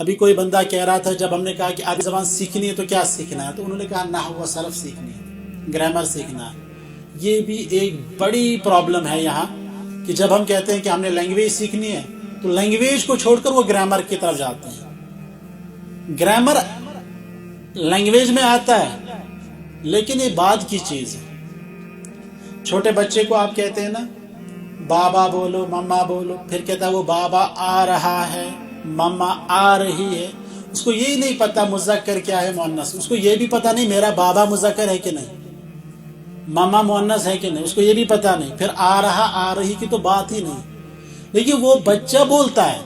ابھی کوئی بندہ کہہ رہا تھا جب ہم نے کہا کہ عربی زبان سیکھنی ہے تو کیا سیکھنا ہے، تو انہوں نے کہا نحو و صرف سیکھنی ہے، گرامر سیکھنا ہے۔ یہ بھی ایک بڑی پرابلم ہے یہاں کہ جب ہم کہتے ہیں کہ ہم نے لینگویج سیکھنی ہے تو لینگویج کو چھوڑ کر وہ گرامر کی طرف جاتے ہیں۔ گرامر لینگویج میں آتا ہے لیکن یہ بعد کی چیز ہے۔ چھوٹے بچے کو آپ کہتے ہیں نا بابا بولو، مما بولو، پھر کہتا ہے وہ بابا آ رہا ہے، مما آ رہی ہے۔ اس کو یہی نہیں پتا مذکر کیا ہے مؤنث، اس کو یہ بھی پتا نہیں میرا بابا مذکر ہے کہ نہیں، مما مؤنث ہے کہ نہیں، اس کو یہ بھی پتا نہیں۔ پھر آ رہا آ رہی کی تو بات ہی نہیں، لیکن وہ بچہ بولتا ہے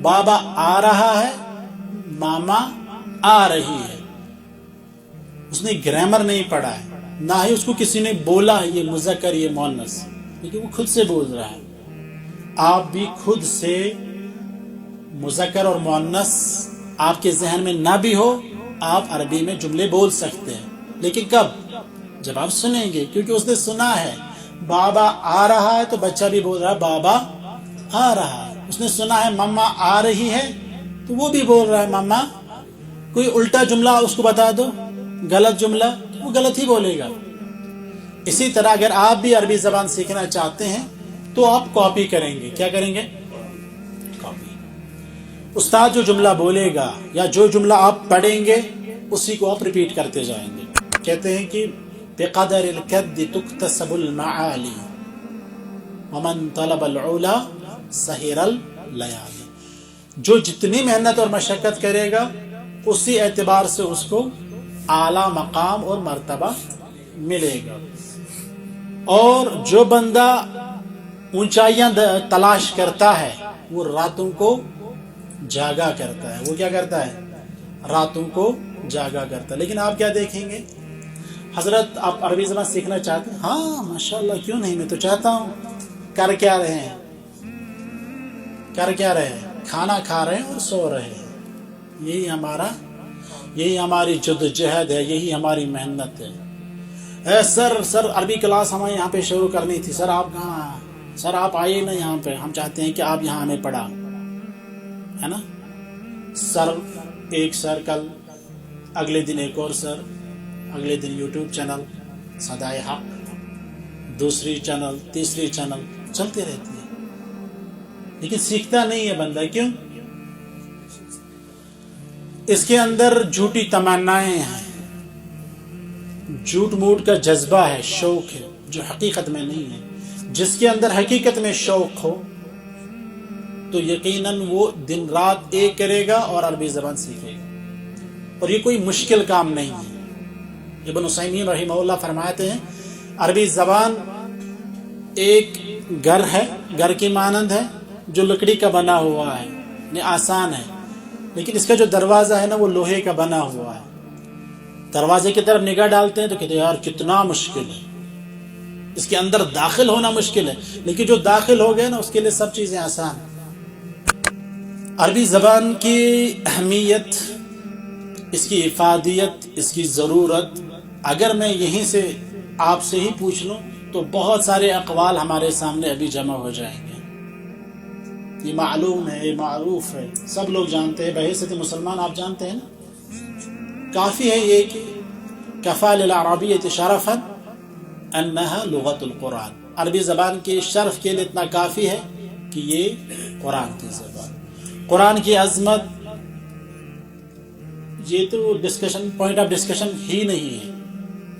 بابا آ رہا ہے، ماما آ رہی ہے۔ اس نے گرامر نہیں پڑھا ہے، نہ ہی اس کو کسی نے بولا ہے یہ مذکر یہ مؤنث، لیکن وہ خود سے بول رہا ہے۔ آپ بھی خود سے مذکر اور مؤنث آپ کے ذہن میں نہ بھی ہو، آپ عربی میں جملے بول سکتے ہیں، لیکن کب؟ جب آپ سنیں گے، کیونکہ اس نے سنا ہے بابا آ رہا ہے تو بچہ بھی بول رہا ہے بابا آ رہا ہے۔ اس نے سنا ہے مما آ رہی ہے تو وہ بھی بول رہا ہے مما۔ کوئی الٹا جملہ اس کو بتا دو، غلط جملہ، وہ غلط ہی بولے گا۔ اسی طرح اگر آپ بھی عربی زبان سیکھنا چاہتے ہیں تو آپ کاپی کریں گے۔ کیا کریں گے؟ کاپی۔ استاد جو جملہ بولے گا یا جو جملہ آپ پڑھیں گے اسی کو آپ ریپیٹ کرتے جائیں گے۔ کہتے ہیں کہ بقدر الکد تکتسب المعالی ومن طلب العلا سہر اللیالی۔ جو جتنی محنت اور مشقت کرے گا اسی اعتبار سے اس کو اعلیٰ مقام اور مرتبہ ملے گا۔ اور جو بندہ اونچائیاں تلاش کرتا ہے وہ راتوں کو جاگا کرتا ہے۔ وہ کیا کرتا ہے؟ راتوں کو جاگا کرتا ہے۔ لیکن آپ کیا دیکھیں گے؟ حضرت آپ عربی زبان سیکھنا چاہتے ہیں؟ ہاں ماشاءاللہ، کیوں نہیں، میں تو چاہتا ہوں۔ کر کیا رہے ہیں؟ کر کیا رہے ہیں؟ کھانا کھا رہے ہیں اور سو رہے ہیں۔ یہی ہماری جدوجہد ہے، یہی ہماری محنت ہے۔ سر عربی کلاس ہمیں یہاں پہ شروع کرنی تھی، سر آپ کہاں؟ سر آپ آئیے نا یہاں پہ، ہم چاہتے ہیں کہ آپ یہاں ہمیں پڑھا، ہے نا؟ سر ایک سر، کل اگلے دن ایک اور سر، اگلے دن یوٹیوب چینل صدائے حق، دوسری چینل، تیسری چینل، چلتے رہتی ہے، لیکن سیکھتا نہیں ہے بندہ۔ کیوں؟ اس کے اندر جھوٹی تمنائیں ہیں، جھوٹ موٹ کا جذبہ ہے، شوق ہے جو حقیقت میں نہیں ہے۔ جس کے اندر حقیقت میں شوق ہو تو یقیناً وہ دن رات ایک کرے گا اور عربی زبان سیکھے گا، اور یہ کوئی مشکل کام نہیں ہے۔ ابن عثیمین رحمہ اللہ فرماتے ہیں عربی زبان ایک گھر ہے، گھر کی مانند ہے جو لکڑی کا بنا ہوا ہے، یہ آسان ہے، لیکن اس کا جو دروازہ ہے نا وہ لوہے کا بنا ہوا ہے۔ دروازے کی طرف نگاہ ڈالتے ہیں تو کہتے ہیں یار کتنا مشکل ہے، اس کے اندر داخل ہونا مشکل ہے، لیکن جو داخل ہو گئے نا اس کے لیے سب چیزیں آسان ہیں۔ عربی زبان کی اہمیت، اس کی افادیت، اس کی ضرورت اگر میں یہیں سے آپ سے ہی پوچھ لوں تو بہت سارے اقوال ہمارے سامنے ابھی جمع ہو جائیں گے۔ یہ معلوم ہے، یہ معروف ہے، سب لوگ جانتے ہیں، بحیثیت مسلمان آپ جانتے ہیں نا۔ کافی ہے یہ کہ کفا للعربیۃ شرفا انہا لغت القرآن، عربی زبان کے شرف کے لیے اتنا کافی ہے کہ یہ قرآن کی زبان، قرآن کی عظمت، یہ تو ڈسکشن، پوائنٹ آف ڈسکشن ہی نہیں ہے،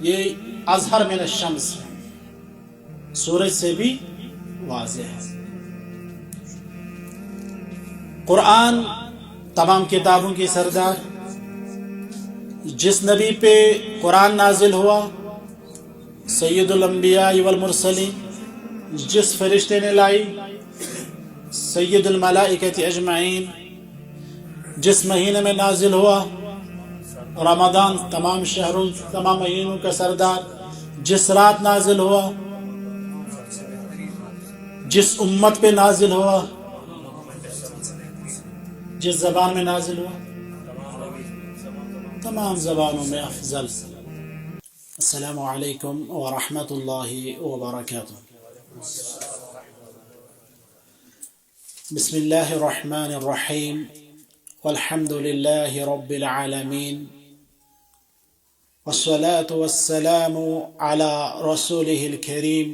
یہ اظہر من الشمس ہے، سورج سے بھی واضح ہے۔ قرآن تمام کتابوں کی سردار، جس نبی پہ قرآن نازل ہوا سید الانبیاء والمرسلین، جس فرشتے نے لائی سید الملائکۃ اجمعین، جس مہینے میں نازل ہوا رمضان، تمام شہروں، تمام مہینوں کا سردار، جس رات نازل ہوا، جس امت پہ نازل ہوا، جس زبان میں نازل ہوا، تمام زبانوں میں افضل۔ السلام علیکم ورحمۃ اللہ وبرکاتہ۔ بسم اللہ الرحمن الرحیم، والحمد لله رب العالمين والصلاة والسلام على رسوله الكريم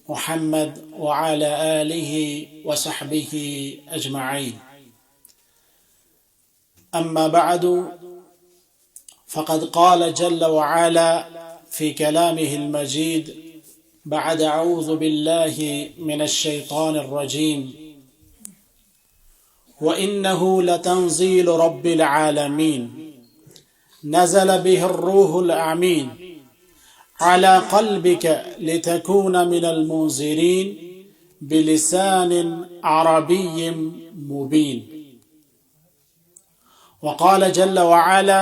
محمد وعلى آله وصحبه أجمعين. أما بعد، فقد قال جل وعلا في كلامه المجيد بعد أعوذ بالله من الشيطان الرجيم: وإنه لتنزيل رب العالمين نزل به الروح الأمين على قلبك لتكون من المنذرين بلسان عربي مبين. وقال جل وعلا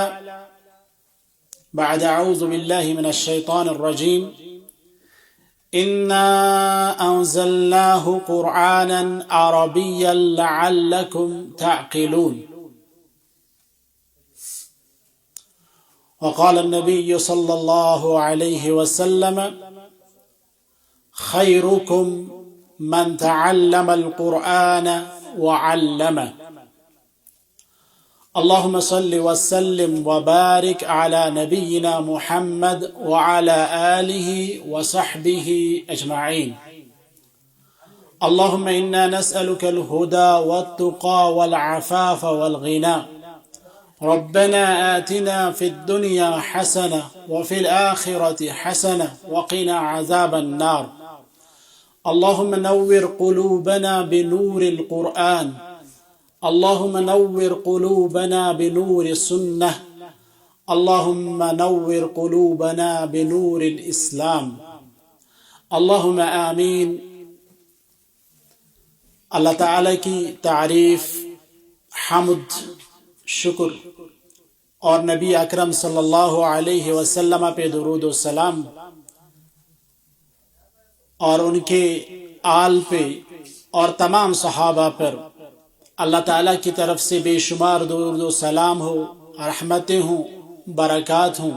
بعد أعوذ بالله من الشيطان الرجيم: إنا أنزلناه قرآنا عربيا لعلكم تعقلون. وقال النبي صلى الله عليه وسلم: خيركم من تعلم القرآن وعلمه. اللهم صل وسلم وبارك على نبينا محمد وعلى آله وصحبه أجمعين. اللهم إنا نسألك الهدى والتقى والعفاف والغنى. ربنا آتنا في الدنيا حسنة وفي الآخرة حسنة وقنا عذاب النار. اللهم نور قلوبنا بنور القرآن. اللهم نور قلوبنا بنور السنة. اللهم نور قلوبنا بنور الإسلام. اللهم آمين. اللہ تعالیٰ کی تعریف، حمد، شکر اور نبی اکرم صلی اللہ علیہ وسلم پہ درود و سلام اور ان کے آل پہ اور تمام صحابہ پر اللہ تعالیٰ کی طرف سے بے شمار درود و سلام ہو، رحمتیں ہوں، برکات ہوں۔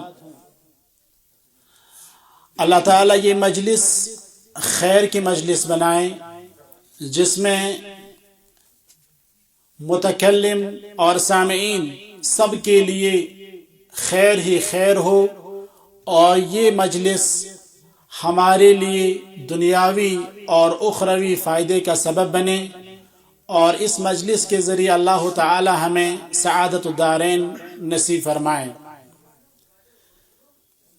اللہ تعالیٰ یہ مجلس خیر کی مجلس بنائیں، جس میں متکلم اور سامعین سب کے لیے خیر ہی خیر ہو، اور یہ مجلس ہمارے لیے دنیاوی اور اخروی فائدے کا سبب بنے، اور اس مجلس کے ذریعے اللہ تعالی ہمیں سعادت الدارین نصیب فرمائیں۔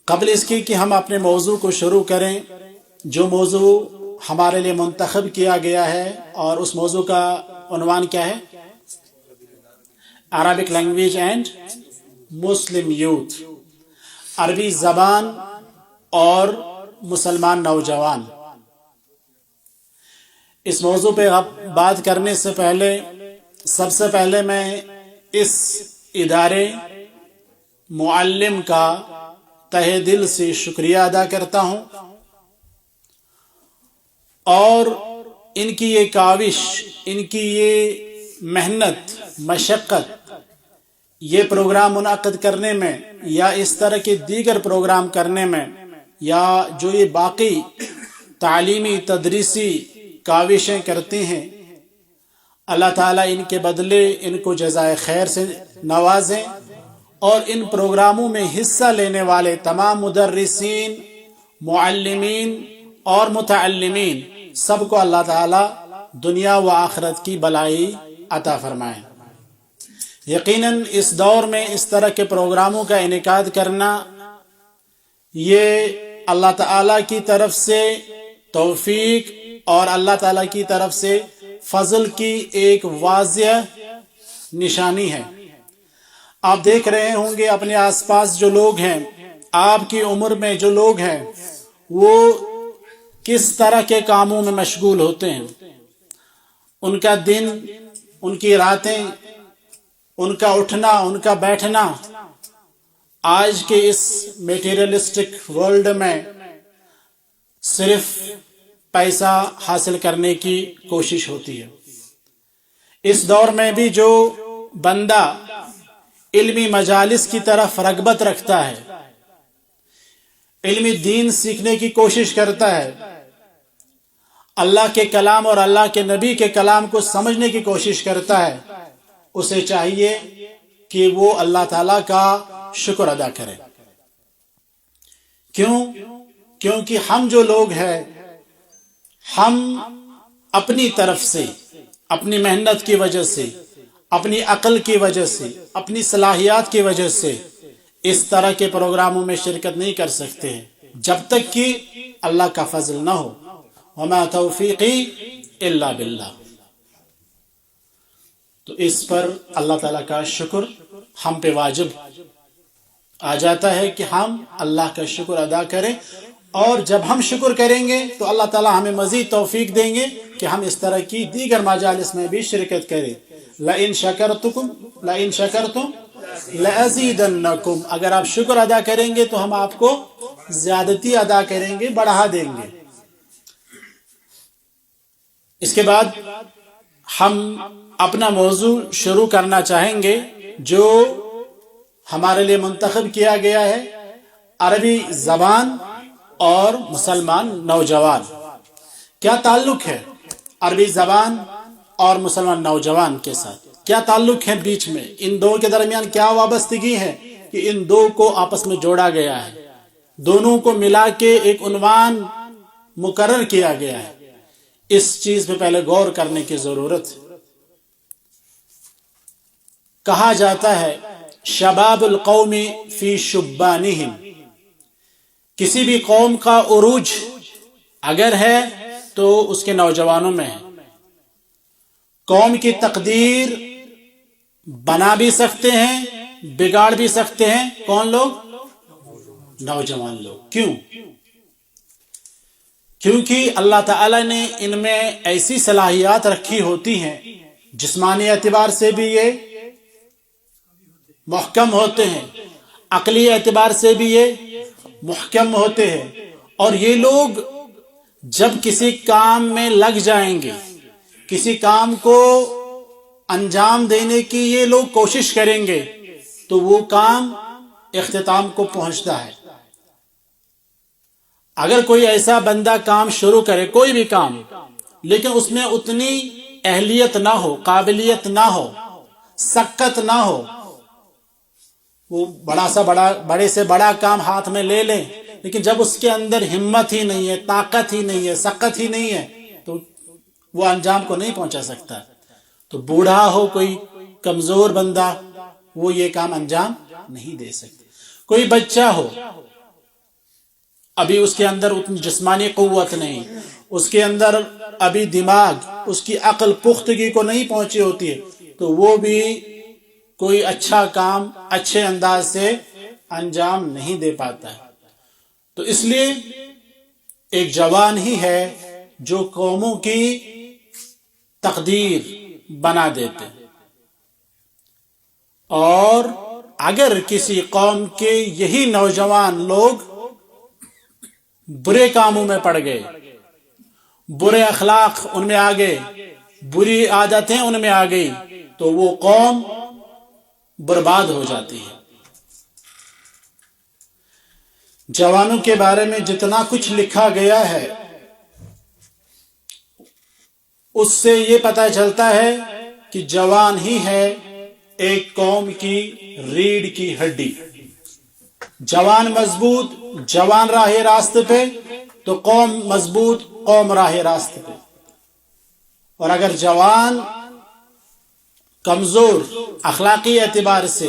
قبل اس کی کہ ہم اپنے موضوع کو شروع کریں، جو موضوع ہمارے لیے منتخب کیا گیا ہے، اور اس موضوع کا عنوان کیا ہے؟ Arabic language and Muslim youth, عربی زبان اور مسلمان نوجوان۔ اس موضوع پہ بات کرنے سے پہلے سب سے پہلے میں اس ادارے معلم کا تہہ دل سے شکریہ ادا کرتا ہوں، اور ان کی یہ کاوش، ان کی یہ محنت، مشقت، یہ پروگرام منعقد کرنے میں یا اس طرح کے دیگر پروگرام کرنے میں، یا جو یہ باقی تعلیمی تدریسی کاوشیں کرتے ہیں، اللہ تعالیٰ ان کے بدلے ان کو جزائے خیر سے نوازیں، اور ان پروگراموں میں حصہ لینے والے تمام مدرسین، معلمین اور متعلمین سب کو اللہ تعالیٰ دنیا و آخرت کی بلائی عطا فرمائیں۔ یقیناً اس دور میں اس طرح کے پروگراموں کا انعقاد کرنا، یہ اللہ تعالیٰ کی طرف سے توفیق اور اللہ تعالیٰ کی طرف سے فضل کی ایک واضح نشانی ہے۔ آپ دیکھ رہے ہوں گے اپنے آس پاس جو لوگ ہیں، آپ کی عمر میں جو لوگ ہیں، وہ کس طرح کے کاموں میں مشغول ہوتے ہیں۔ ان کا دن، ان کی راتیں، ان کا اٹھنا، ان کا بیٹھنا آج کے اس میٹیریلسٹک ورلڈ میں صرف پیسہ حاصل کرنے کی کوشش ہوتی ہے۔ اس دور میں بھی جو بندہ علمی مجالس کی طرف رغبت رکھتا ہے، علمی دین سیکھنے کی کوشش کرتا ہے، اللہ کے کلام اور اللہ کے نبی کے کلام کو سمجھنے کی کوشش کرتا ہے، اسے چاہیے کہ وہ اللہ تعالیٰ کا شکر ادا کرے. کیونکہ ہم جو لوگ ہیں ہم اپنی طرف سے اپنی محنت کی وجہ سے اپنی عقل کی وجہ سے اپنی صلاحیات کی وجہ سے اس طرح کے پروگراموں میں شرکت نہیں کر سکتے ہیں جب تک کہ اللہ کا فضل نہ ہو. وما توفیقی الا باللہ. تو اس پر اللہ تعالیٰ کا شکر ہم پہ واجب آ جاتا ہے کہ ہم اللہ کا شکر ادا کریں، اور جب ہم شکر کریں گے تو اللہ تعالیٰ ہمیں مزید توفیق دیں گے کہ ہم اس طرح کی دیگر مجالس میں بھی شرکت کریں. لئن شکرتم لأزیدنکم. اگر آپ شکر ادا کریں گے تو ہم آپ کو زیادتی ادا کریں گے، بڑھا دیں گے. اس کے بعد ہم اپنا موضوع شروع کرنا چاہیں گے جو ہمارے لیے منتخب کیا گیا ہے، عربی زبان اور مسلمان نوجوان. کیا تعلق ہے عربی زبان اور مسلمان نوجوان کے ساتھ؟ کیا تعلق ہے بیچ میں؟ ان دو کے درمیان کیا وابستگی ہے کہ ان دو کو آپس میں جوڑا گیا ہے، دونوں کو ملا کے ایک عنوان مقرر کیا گیا ہے؟ اس چیز پہ پہلے غور کرنے کی ضرورت ہے. کہا جاتا ہے شباب القوم فی شبانہم. کسی بھی قوم کا عروج اگر ہے تو اس کے نوجوانوں میں ہے. قوم کی تقدیر بنا بھی سکتے ہیں، بگاڑ بھی سکتے ہیں. کون لوگ؟ نوجوان لوگ. کیونکہ اللہ تعالیٰ نے ان میں ایسی صلاحیات رکھی ہوتی ہیں، جسمانی اعتبار سے بھی یہ محکم ہوتے ہیں، عقلی اعتبار سے بھی یہ محکم ہوتے ہیں. اور یہ لوگ جب کسی کام میں لگ جائیں گے، کسی کام کو انجام دینے کی یہ لوگ کوشش کریں گے تو وہ کام اختتام کو پہنچتا ہے. اگر کوئی ایسا بندہ کام شروع کرے، کوئی بھی کام، لیکن اس میں اتنی اہلیت نہ ہو، قابلیت نہ ہو، سکت نہ ہو، وہ بڑے سے بڑا کام ہاتھ میں لے لیں، لیکن جب اس کے اندر ہمت ہی نہیں ہے، طاقت ہی نہیں ہے، سکت ہی نہیں ہے تو وہ انجام کو نہیں پہنچا سکتا. تو بوڑھا ہو، کوئی کمزور بندہ، وہ یہ کام انجام نہیں دے سکتا. کوئی بچہ ہو، ابھی اس کے اندر اتنی جسمانی قوت نہیں، اس کے اندر ابھی دماغ، اس کی عقل پختگی کو نہیں پہنچی ہوتی ہے، تو وہ بھی کوئی اچھا کام اچھے انداز سے انجام نہیں دے پاتا ہے. تو اس لیے ایک جوان ہی ہے جو قوموں کی تقدیر بنا دیتے. اور اگر کسی قوم کے یہی نوجوان لوگ برے کاموں میں پڑ گئے، برے اخلاق ان میں آ گئے، بری عادتیں ان میں آ گئی، تو وہ قوم برباد ہو جاتی ہے. جوانوں کے بارے میں جتنا کچھ لکھا گیا ہے اس سے یہ پتہ چلتا ہے کہ جوان ہی ہے ایک قوم کی ریڑھ کی ہڈی. جوان مضبوط، جوان راہ راست پہ تو قوم مضبوط، قوم راہ راست پہ. اور اگر جوان کمزور، اخلاقی اعتبار سے،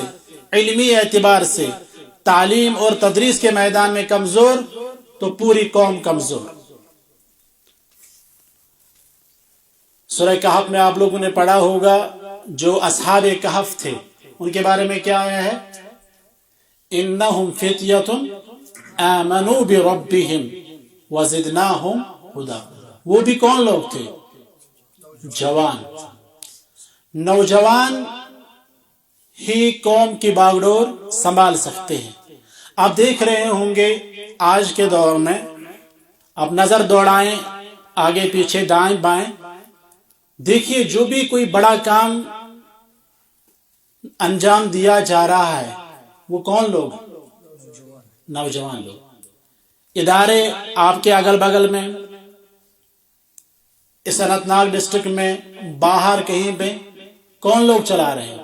علمی اعتبار سے، تعلیم اور تدریس کے میدان میں کمزور، تو پوری قوم کمزور. سورہ کہف میں آپ لوگوں نے پڑھا ہوگا جو اصحاب کہف تھے، ان کے بارے میں کیا آیا ہے؟ انہم فتیۃ آمنوا بربہم وزدناہم ہدی. وہ بھی کون لوگ تھے؟ جوان. نوجوان ہی قوم کی باغڈور سنبھال سکتے ہیں. آپ دیکھ رہے ہوں گے آج کے دور میں، آپ نظر دوڑائیں آگے پیچھے دائیں بائیں، دیکھیے جو بھی کوئی بڑا کام انجام دیا جا رہا ہے وہ کون لوگ؟ نوجوان لوگ. ادارے آپ کے اگل بغل میں، اس اننت ناگ ڈسٹرکٹ میں، باہر کہیں پہ کون لوگ چلا رہے ہیں؟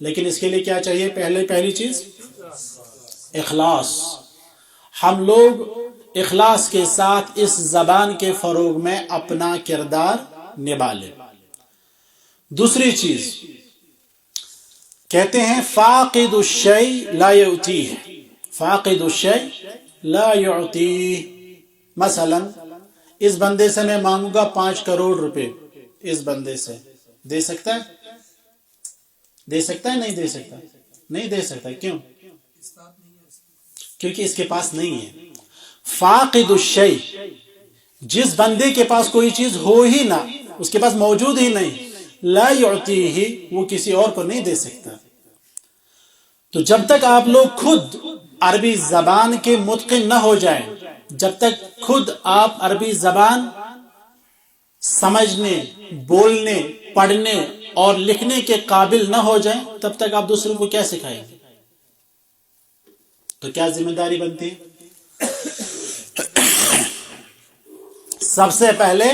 لیکن اس کے لیے کیا چاہیے؟ پہلی چیز اخلاص. ہم لوگ اخلاص کے ساتھ اس زبان کے فروغ میں اپنا کردار نبھا لیں. دوسری چیز کہتے ہیں فاقد الشیء لا یعطیہ. فاقد الشیء لا یعطیہ. مثلا اس بندے سے میں مانگوں گا 5 کروڑ روپے، اس بندے سے دے سکتا ہے؟ دے سکتا ہے؟ نہیں دے سکتا. نہیں دے سکتا. کیوں؟ کیونکہ اس کے پاس نہیں ہے. فاقد الشیء، جس بندے کے پاس کوئی چیز ہو ہی نہ، اس کے پاس موجود ہی نہیں، لا یعطیہ، وہ کسی اور کو نہیں دے سکتا. تو جب تک آپ لوگ خود عربی زبان کے متقن نہ ہو جائیں، جب تک خود آپ عربی زبان سمجھنے، بولنے، پڑھنے اور لکھنے کے قابل نہ ہو جائیں، تب تک آپ دوسروں کو کیا سکھائیں گے؟ تو کیا ذمہ داری بنتی ہے؟ سب سے پہلے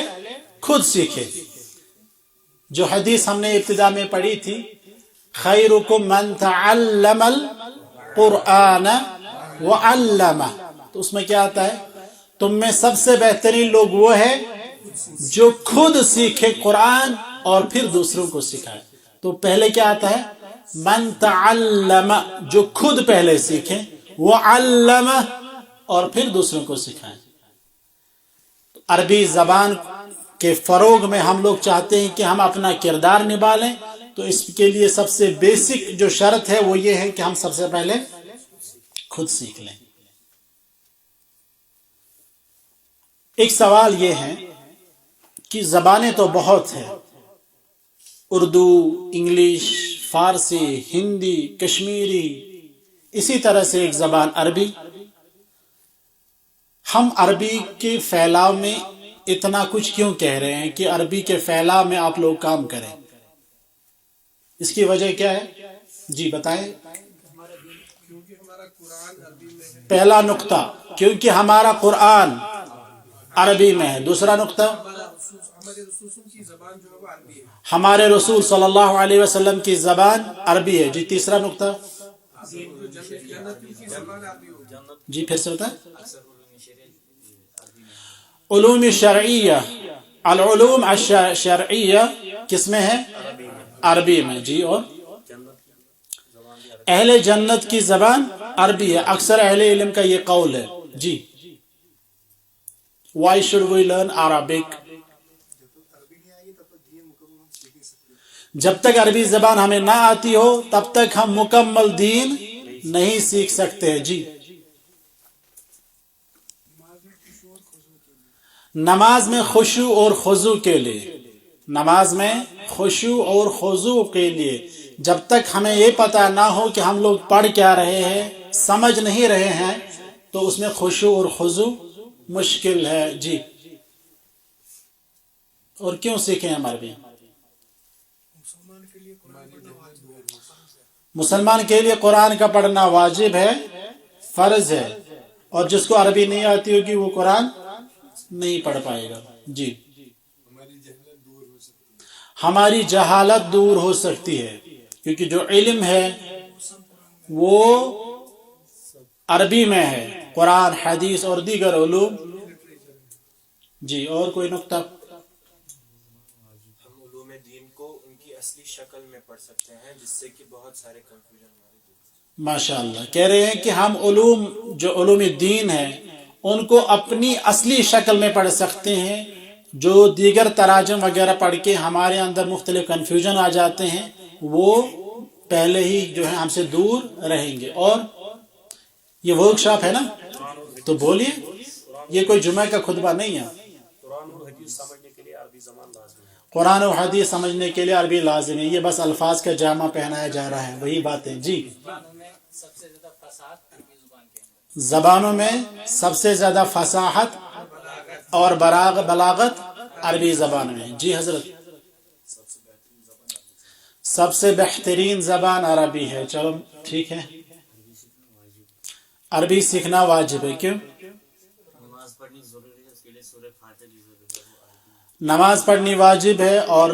خود سیکھے. جو حدیث ہم نے ابتدا میں پڑھی تھی، خیرکم من تعلم القرآن وعلمہ، تو اس میں کیا آتا ہے؟ تم میں سب سے بہترین لوگ وہ ہے جو خود سیکھے قرآن اور پھر دوسروں کو سکھائے. تو پہلے کیا آتا ہے؟ من تعلم، جو خود پہلے سیکھے، وعلمہ، اور پھر دوسروں کو سکھائے. عربی زبان کے فروغ میں ہم لوگ چاہتے ہیں کہ ہم اپنا کردار نبھا لیں، تو اس کے لیے سب سے بیسک جو شرط ہے وہ یہ ہے کہ ہم سب سے پہلے خود سیکھ لیں. ایک سوال یہ ہے کہ زبانیں تو بہت ہیں، اردو، انگلش، فارسی، ہندی، کشمیری، اسی طرح سے ایک زبان عربی. ہم عربی کے پھیلاؤ میں اتنا کچھ کیوں کہہ رہے ہیں کہ عربی کے پھیلاؤ میں آپ لوگ کام کریں؟ اس کی وجہ کیا ہے؟ جی بتائیں. پہلا نقطہ، کیونکہ ہمارا قرآن عربی میں ہے. دوسرا نقطہ، ہمارے رسول صلی اللہ علیہ وسلم کی زبان عربی ہے. جی تیسرا نقطہ، جی پھر سے بتائیں. علوم شرعیہ، العلوم الشرعیہ کس میں ہے؟ عربی میں. جی اور اہل جنت کی زبان عربی ہے. اکثر اہل علم کا یہ قول ہے. جی why should we learn Arabic؟ جب تک عربی زبان ہمیں نہ آتی ہو تب تک ہم مکمل دین نہیں سیکھ سکتے. جی نماز میں خشوع اور خضوع کے لیے، نماز میں خشوع اور خضوع کے لیے جب تک ہمیں یہ پتہ نہ ہو کہ ہم لوگ پڑھ کیا رہے ہیں، سمجھ نہیں رہے ہیں، تو اس میں خشوع اور خضوع مشکل ہے. جی اور کیوں سیکھیں ہم عربی؟ مسلمان کے لیے قرآن کا پڑھنا واجب ہے، فرض ہے، اور جس کو عربی نہیں آتی ہوگی وہ قرآن نہیں پڑھ پائے گا. جی ہماری جہالت دور ہو سکتی ہے، کیونکہ جو علم ہے وہ عربی میں ہے، قرآن، حدیث اور دیگر علوم. جی اور کوئی نقطہ؟ ہم علوم دین کو ان کی اصلی شکل میں پڑھ سکتے ہیں، جس سے کہ بہت سارے کنفیوژن ہمارے دور ہو. ماشاء اللہ. کہہ رہے ہیں کہ ہم جو علوم دین ہیں ان کو اپنی اصلی شکل میں پڑھ سکتے ہیں. جو دیگر تراجم وغیرہ پڑھ کے ہمارے اندر مختلف کنفیوژن آ جاتے ہیں وہ پہلے ہی جو ہے ہم سے دور رہیں گے. اور یہ ورک شاپ ہے نا، تو بولیے، یہ کوئی جمعہ کا خطبہ نہیں ہے. قرآن اور حدیث سمجھنے کے لیے عربی زبان لازم ہے. قرآن و حدیث سمجھنے کے لیے عربی لازم ہے. یہ بس الفاظ کا جامع پہنایا جا رہا ہے، وہی بات ہے. جی زبانوں میں سب سے زیادہ فصاحت اور بلاغت عربی زبان میں. جی حضرت سب سے بہترین زبان عربی ہے. چلو ٹھیک ہے، عربی سیکھنا واجب ہے. کیوں؟ نماز پڑھنی ضروری ہے، اس کے لیے سورہ فاتحہ کی ضرورت ہے. نماز پڑھنی واجب ہے اور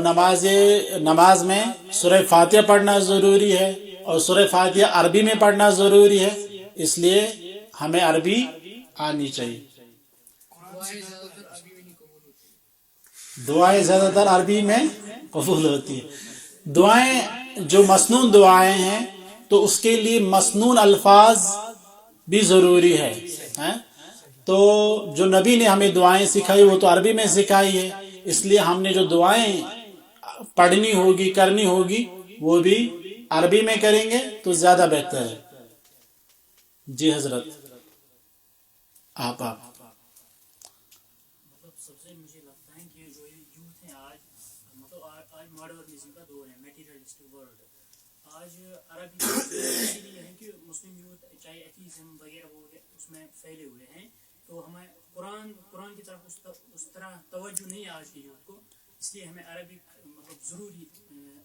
نماز میں سورہ فاتحہ پڑھنا ضروری ہے اور سورہ فاتحہ عربی میں پڑھنا ضروری ہے، اس لیے ہمیں عربی آنی چاہیے۔ دعائیں زیادہ تر عربی میں قبول ہوتی ہیں۔ دعائیں جو مسنون دعائیں ہیں تو اس کے لیے مسنون الفاظ بھی ضروری ہے، تو جو نبی نے ہمیں دعائیں سکھائی وہ تو عربی میں سکھائی ہے، اس لیے ہم نے جو دعائیں پڑھنی ہوگی کرنی ہوگی وہ بھی عربی میں کریں گے تو زیادہ بہتر ہے۔ جی حضرت آپ سب سے مجھے لگتا ہے کہ جو یوتھ ہے آج آج ماڈرنزم کا دور ہے، میٹیریلسٹک ورلڈ، آج عربی اسی لیے ہے کہ مسلم یوتھ چاہے ایتھیزم وغیرہ وہ اس میں پھیلے ہوئے ہیں، تو ہمیں قرآن کی طرف اس طرح توجہ نہیں ہے آج کے یوتھ کو، اس لیے ہمیں عربی ضروری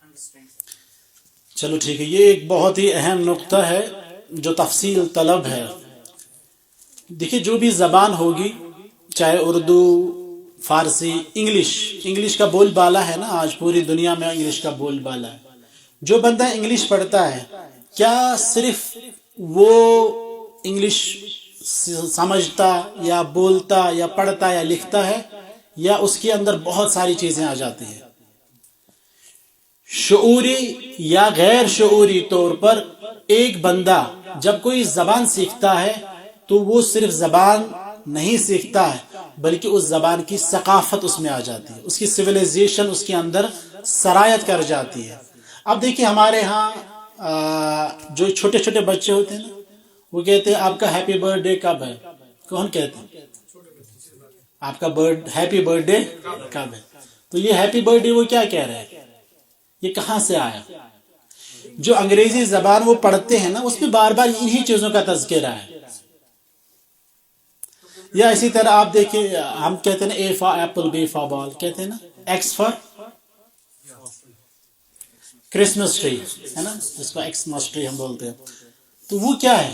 انڈرسٹینڈ ہے۔ چلو ٹھیک ہے، یہ ایک بہت ہی اہم نقطہ ہے جو تفصیل طلب ہے۔ دیکھیے جو بھی زبان ہوگی، چاہے اردو، فارسی، انگلش کا بول بالا ہے نا، آج پوری دنیا میں انگلش کا بول بالا ہے۔ جو بندہ انگلش پڑھتا ہے کیا صرف وہ انگلش سمجھتا یا بولتا یا پڑھتا یا لکھتا ہے، یا اس کے اندر بہت ساری چیزیں آ جاتی ہیں؟ شعوری یا غیر شعوری طور پر ایک بندہ جب کوئی زبان سیکھتا ہے تو وہ صرف زبان نہیں سیکھتا ہے بلکہ اس زبان کی ثقافت اس میں آ جاتی ہے، اس کی سویلائزیشن اس کے اندر سرایت کر جاتی ہے۔ اب دیکھیے ہمارے ہاں جو چھوٹے چھوٹے بچے ہوتے ہیں نا، وہ کہتے ہیں آپ کا ہیپی برتھ ڈے کب ہے؟ کون کہتے ہیں آپ کا ہیپی برتھ ڈے کب ہے؟ تو یہ ہیپی برتھ ڈے وہ کیا کہہ رہے ہیں؟ یہ کہاں سے آیا؟ جو انگریزی زبان وہ پڑھتے ہیں نا اس میں بار بار انہی چیزوں کا تذکرہ ہے۔ یا اسی طرح آپ دیکھیں، ہم کہتے ہیں اے فار ایپل، بی فار بال، کہتے ہیں نا، ایکس فار کرسمس ٹری، ہے نا، جس کو ایکسمس ٹری ہم بولتے ہیں، تو وہ کیا ہے؟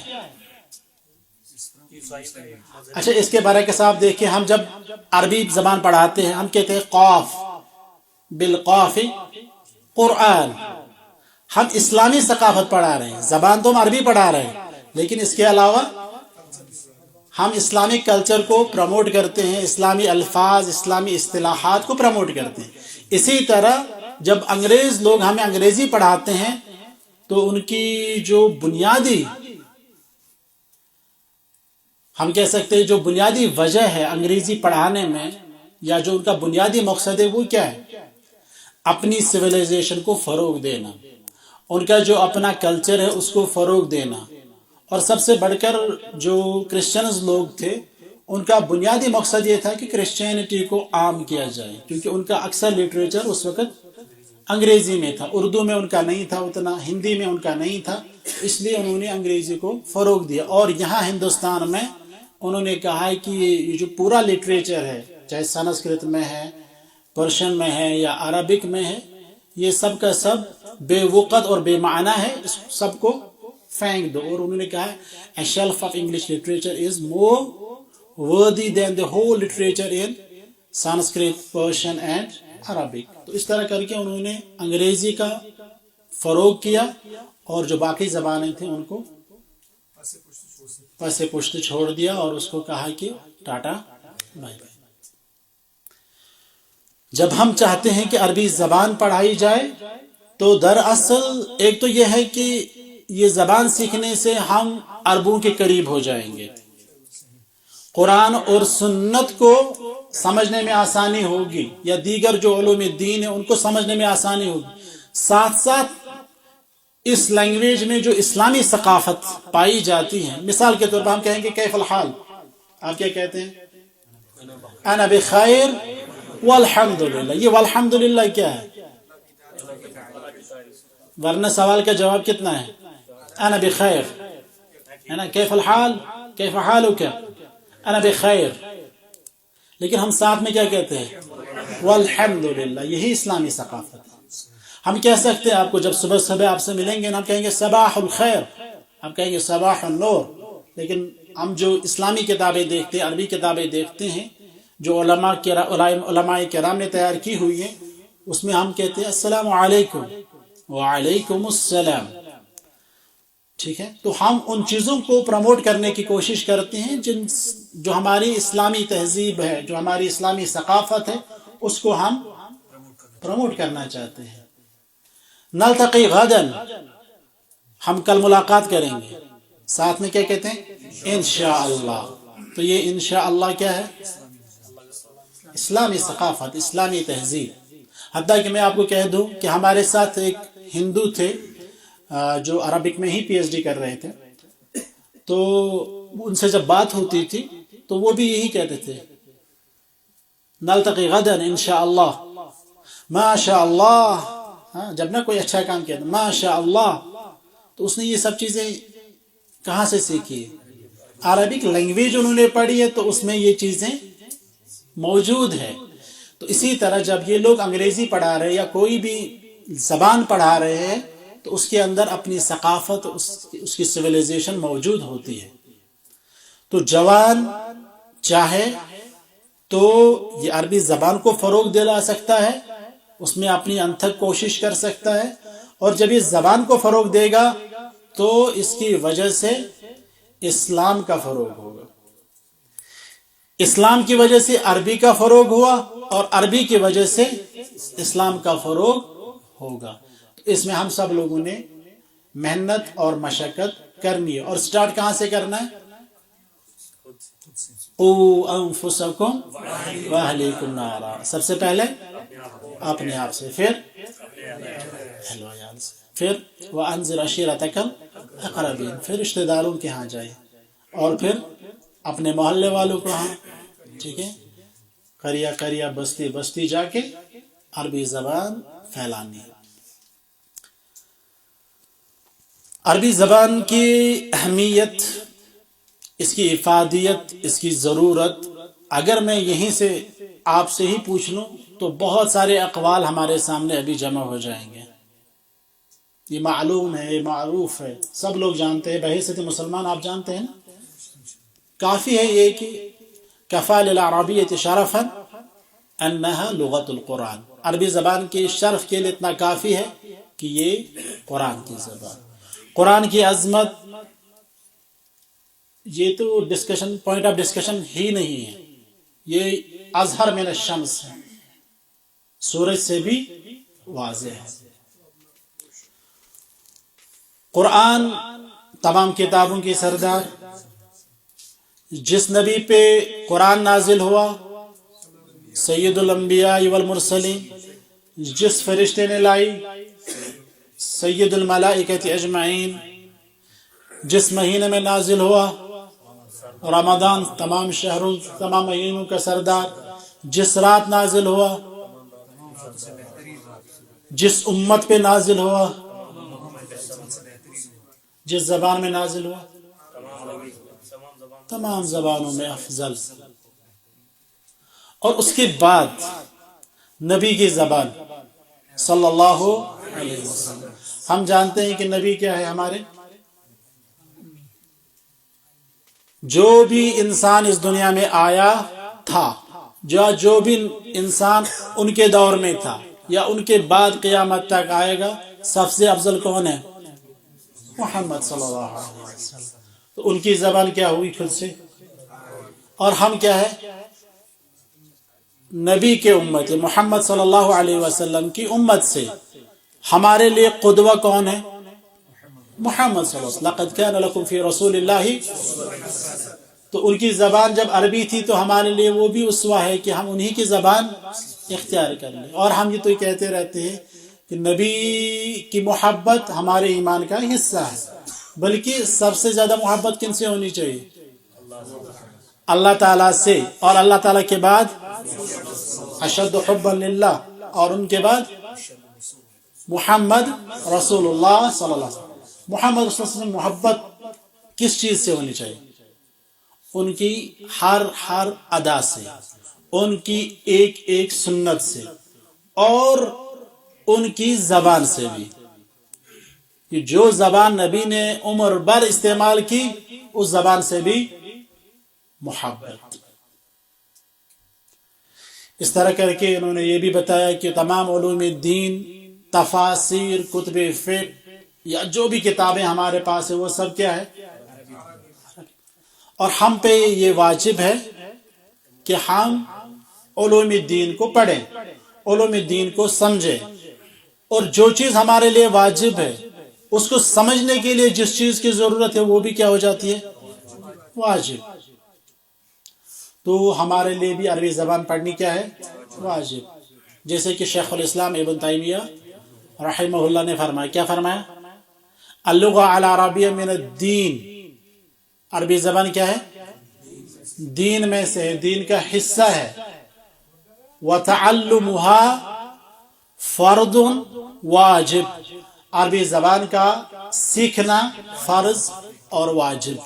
اچھا اس کے برعکس آپ دیکھیں، ہم جب عربی زبان پڑھاتے ہیں ہم کہتے ہیں قاف بالقاف قرآن، ہم اسلامی ثقافت پڑھا رہے ہیں، زبان تو ہم عربی پڑھا رہے ہیں لیکن اس کے علاوہ ہم اسلامک کلچر کو پروموٹ کرتے ہیں، اسلامی الفاظ، اسلامی اصطلاحات کو پروموٹ کرتے ہیں۔ اسی طرح جب انگریز لوگ ہمیں انگریزی پڑھاتے ہیں تو ان کی جو بنیادی، ہم کہہ سکتے ہیں جو بنیادی وجہ ہے انگریزی پڑھانے میں، یا جو ان کا بنیادی مقصد ہے وہ کیا ہے؟ اپنی سویلائزیشن کو فروغ دینا، ان کا جو اپنا کلچر ہے اس کو فروغ دینا۔ اور سب سے بڑھ کر جو کرسچنز لوگ تھے ان کا بنیادی مقصد یہ تھا کہ کرسچینٹی کو عام کیا جائے، کیونکہ ان کا اکثر لٹریچر اس وقت انگریزی میں تھا، اردو میں ان کا نہیں تھا اتنا، ہندی میں ان کا نہیں تھا، اس لیے انہوں نے انگریزی کو فروغ دیا۔ اور یہاں ہندوستان میں انہوں نے کہا ہے کہ یہ جو پورا لٹریچر ہے، چاہے سنسکرت میں ہے، پرشین میں ہے یا عربک میں ہے، یہ سب کا سب بے وقت اور بے معنی ہے، اس سب کو پھینک دو۔ اور انہوں نے کہا a shelf of English literature is more worthy than the whole literature in Sanskrit, Persian and Arabic۔ تو اس طرح کر کے انہوں نے انگریزی کا فروغ کیا اور جو باقی زبانیں تھیں ان کو پس پشت چھوڑ دیا اور اس کو کہا کہ ٹاٹا بائے بائے۔ جب ہم چاہتے ہیں کہ عربی زبان پڑھائی جائے تو دراصل ایک تو یہ ہے کہ یہ زبان سیکھنے سے ہم عربوں کے قریب ہو جائیں گے، قرآن اور سنت کو سمجھنے میں آسانی ہوگی، یا دیگر جو علوم دین ہیں ان کو سمجھنے میں آسانی ہوگی، ساتھ ساتھ اس لینگویج میں جو اسلامی ثقافت پائی جاتی ہے، مثال کے طور پر ہم کہیں گے کیف الحال، آپ کیا کہتے ہیں؟ انا بخیر والحمدللہ۔ یہ والحمدللہ کیا ہے؟ ورنہ سوال کا جواب کتنا ہے؟ انا بخیر، ہے نا، کیف الحال، کیف حالک، انا بخیر، لیکن ہم ساتھ میں کیا کہتے ہیں؟ والحمدللہ۔ یہی اسلامی ثقافت ہے۔ ہم کہہ سکتے ہیں آپ کو جب صبح آپ سے ملیں گے نا، ہم کہیں گے صباح الخیر، ہم کہیں گے صباح النور، لیکن ہم جو اسلامی کتابیں دیکھتے ہیں، عربی کتابیں دیکھتے ہیں، جو علماء کرام نے تیار کی ہوئی ہیں، اس میں ہم کہتے ہیں السلام علیکم وعلیکم السلام، ٹھیک ہے؟ تو ہم ان چیزوں کو پروموٹ کرنے کی کوشش کرتے ہیں جو ہماری اسلامی تہذیب ہے، جو ہماری اسلامی ثقافت ہے، اس کو ہم پروموٹ کرنا چاہتے ہیں. نلتقی غدا، ہم کل ملاقات کریں گے. ساتھ میں کیا کہتے ہیں؟ انشاءاللہ. تو یہ انشاءاللہ کیا ہے؟ اسلامی ثقافت، اسلامی تہذیب. حتیٰ کہ میں آپ کو کہہ دوں کہ ہمارے ساتھ ایک ہندو تھے جو عربک میں ہی پی ایچ ڈی کر رہے تھے، تو ان سے جب بات ہوتی تھی تو وہ بھی یہی کہتے تھے نلتقی غدا انشاءاللہ، ماشاء اللہ. جب نہ کوئی اچھا کام کیا ماشاء اللہ، تو اس نے یہ سب چیزیں کہاں سے سیکھی؟ عربک لینگویج انہوں نے پڑھی ہے، تو اس میں یہ چیزیں موجود ہے. تو اسی طرح جب یہ لوگ انگریزی پڑھا رہے یا کوئی بھی زبان پڑھا رہے ہیں، تو اس کے اندر اپنی ثقافت، اس کی سویلائزیشن موجود ہوتی ہے. تو جوان چاہے تو یہ عربی زبان کو فروغ دلا سکتا ہے، اس میں اپنی انتھک کوشش کر سکتا ہے، اور جب اس زبان کو فروغ دے گا تو اس کی وجہ سے اسلام کا فروغ ہوگا. اسلام کی وجہ سے عربی کا فروغ ہوا، اور عربی کی وجہ سے اسلام کا فروغ ہوگا. اس میں ہم سب لوگوں نے محنت اور مشقت کرنی ہے. اور سٹارٹ کہاں سے کرنا ہے؟ قوا انفسکم واہلیکم نارا. سب سے پہلے اپنے آپ سے، پھر پھر وانذر عشیرتک الاقربین، پھر رشتہ داروں کے ہاں جائے، اور پھر اپنے محلے والوں کو ہاں، ٹھیک ہے، قریہ قریہ بستی بستی جا کے عربی زبان پھیلانی ہے. عربی زبان کی اہمیت، اس کی افادیت، اس کی ضرورت، اگر میں یہیں سے آپ سے ہی پوچھ لوں تو بہت سارے اقوال ہمارے سامنے ابھی جمع ہو جائیں گے. یہ معلوم ہے، یہ معروف ہے، سب لوگ جانتے ہیں، بحیثیت مسلمان آپ جانتے ہیں نا. کافی ہے یہ کہ کفا للعربیۃ شرفا انہا لغت القرآن. عربی زبان کے شرف کے لیے اتنا کافی ہے کہ یہ قرآن کی زبان، قرآن کی عظمت. یہ تو ڈسکشن، پوائنٹ آف ڈسکشن ہی نہیں ہے، یہ اظہر من الشمس ہے، سورج سے بھی واضح ہے. قرآن تمام کتابوں کی سردار. جس نبی پہ قرآن نازل ہوا سید الانبیاء والمرسلین، جس فرشتے نے لائی سید الملائکۃ اجمعین، جس مہینے میں نازل ہوا رمضان، تمام شہروں، تمام مہینوں کا سردار، جس رات نازل ہوا، جس امت پہ نازل ہوا، جس زبان میں نازل ہوا، تمام زبانوں میں افضل. اور اس کے بعد نبی کی زبان صلی اللہ علیہ وسلم. ہم جانتے ہیں کہ نبی کیا ہے ہمارے؟ جو بھی انسان اس دنیا میں آیا تھا، جو بھی انسان ان کے دور میں تھا یا ان کے بعد قیامت تک آئے گا، سب سے افضل کون ہے؟ محمد صلی اللہ علیہ وسلم. تو ان کی زبان کیا ہوئی خود سے، اور ہم کیا ہے؟ نبی کے امت، محمد صلی اللہ علیہ وسلم کی امت سے. ہمارے لیے قدوہ کون ہے؟ محمد صلی اللہ علیہ وسلم. لقد كان لكم في رسول اللہ. تو ان کی زبان جب عربی تھی تو ہمارے لیے وہ بھی اسوہ ہے کہ ہم انہی کی زبان اختیار کر لیں. اور ہم یہ تو کہتے رہتے ہیں کہ نبی کی محبت ہمارے ایمان کا حصہ ہے، بلکہ سب سے زیادہ محبت کن سے ہونی چاہیے؟ اللہ تعالیٰ سے، اور اللہ تعالیٰ کے بعد اشد حبا للہ، اور ان کے بعد محمد رسول اللہ صلی اللہ علیہ وسلم. محمد رسول اللہ صلی اللہ علیہ وسلم محبت کس چیز سے ہونی چاہیے؟ ان کی ہر ادا سے، ان کی ایک ایک سنت سے، اور ان کی زبان سے بھی. کہ جو زبان نبی نے عمر بھر استعمال کی، اس زبان سے بھی محبت. اس طرح کر کے انہوں نے یہ بھی بتایا کہ تمام علوم دین، تفاسیر، کتب فقہ یا جو بھی کتابیں ہمارے پاس ہیں وہ سب کیا ہے؟ اور ہم پہ یہ واجب ہے کہ ہم علوم دین کو پڑھیں، علوم دین کو سمجھیں، اور جو چیز ہمارے لیے واجب ہے اس کو سمجھنے کے لیے جس چیز کی ضرورت ہے وہ بھی کیا ہو جاتی ہے؟ واجب. تو ہمارے لیے بھی عربی زبان پڑھنی کیا ہے؟ واجب. جیسے کہ شیخ الاسلام ابن تیمیہ رحمہ اللہ نے فرمایا، کیا فرمایا؟ اللغة العربیہ من الدین، عربی زبان کیا ہے؟ دین میں سے، دین کا حصہ ہے. وَتَعَلُّمُهَا فَرْضٌ واجب، عربی زبان کا سیکھنا فرض اور واجب.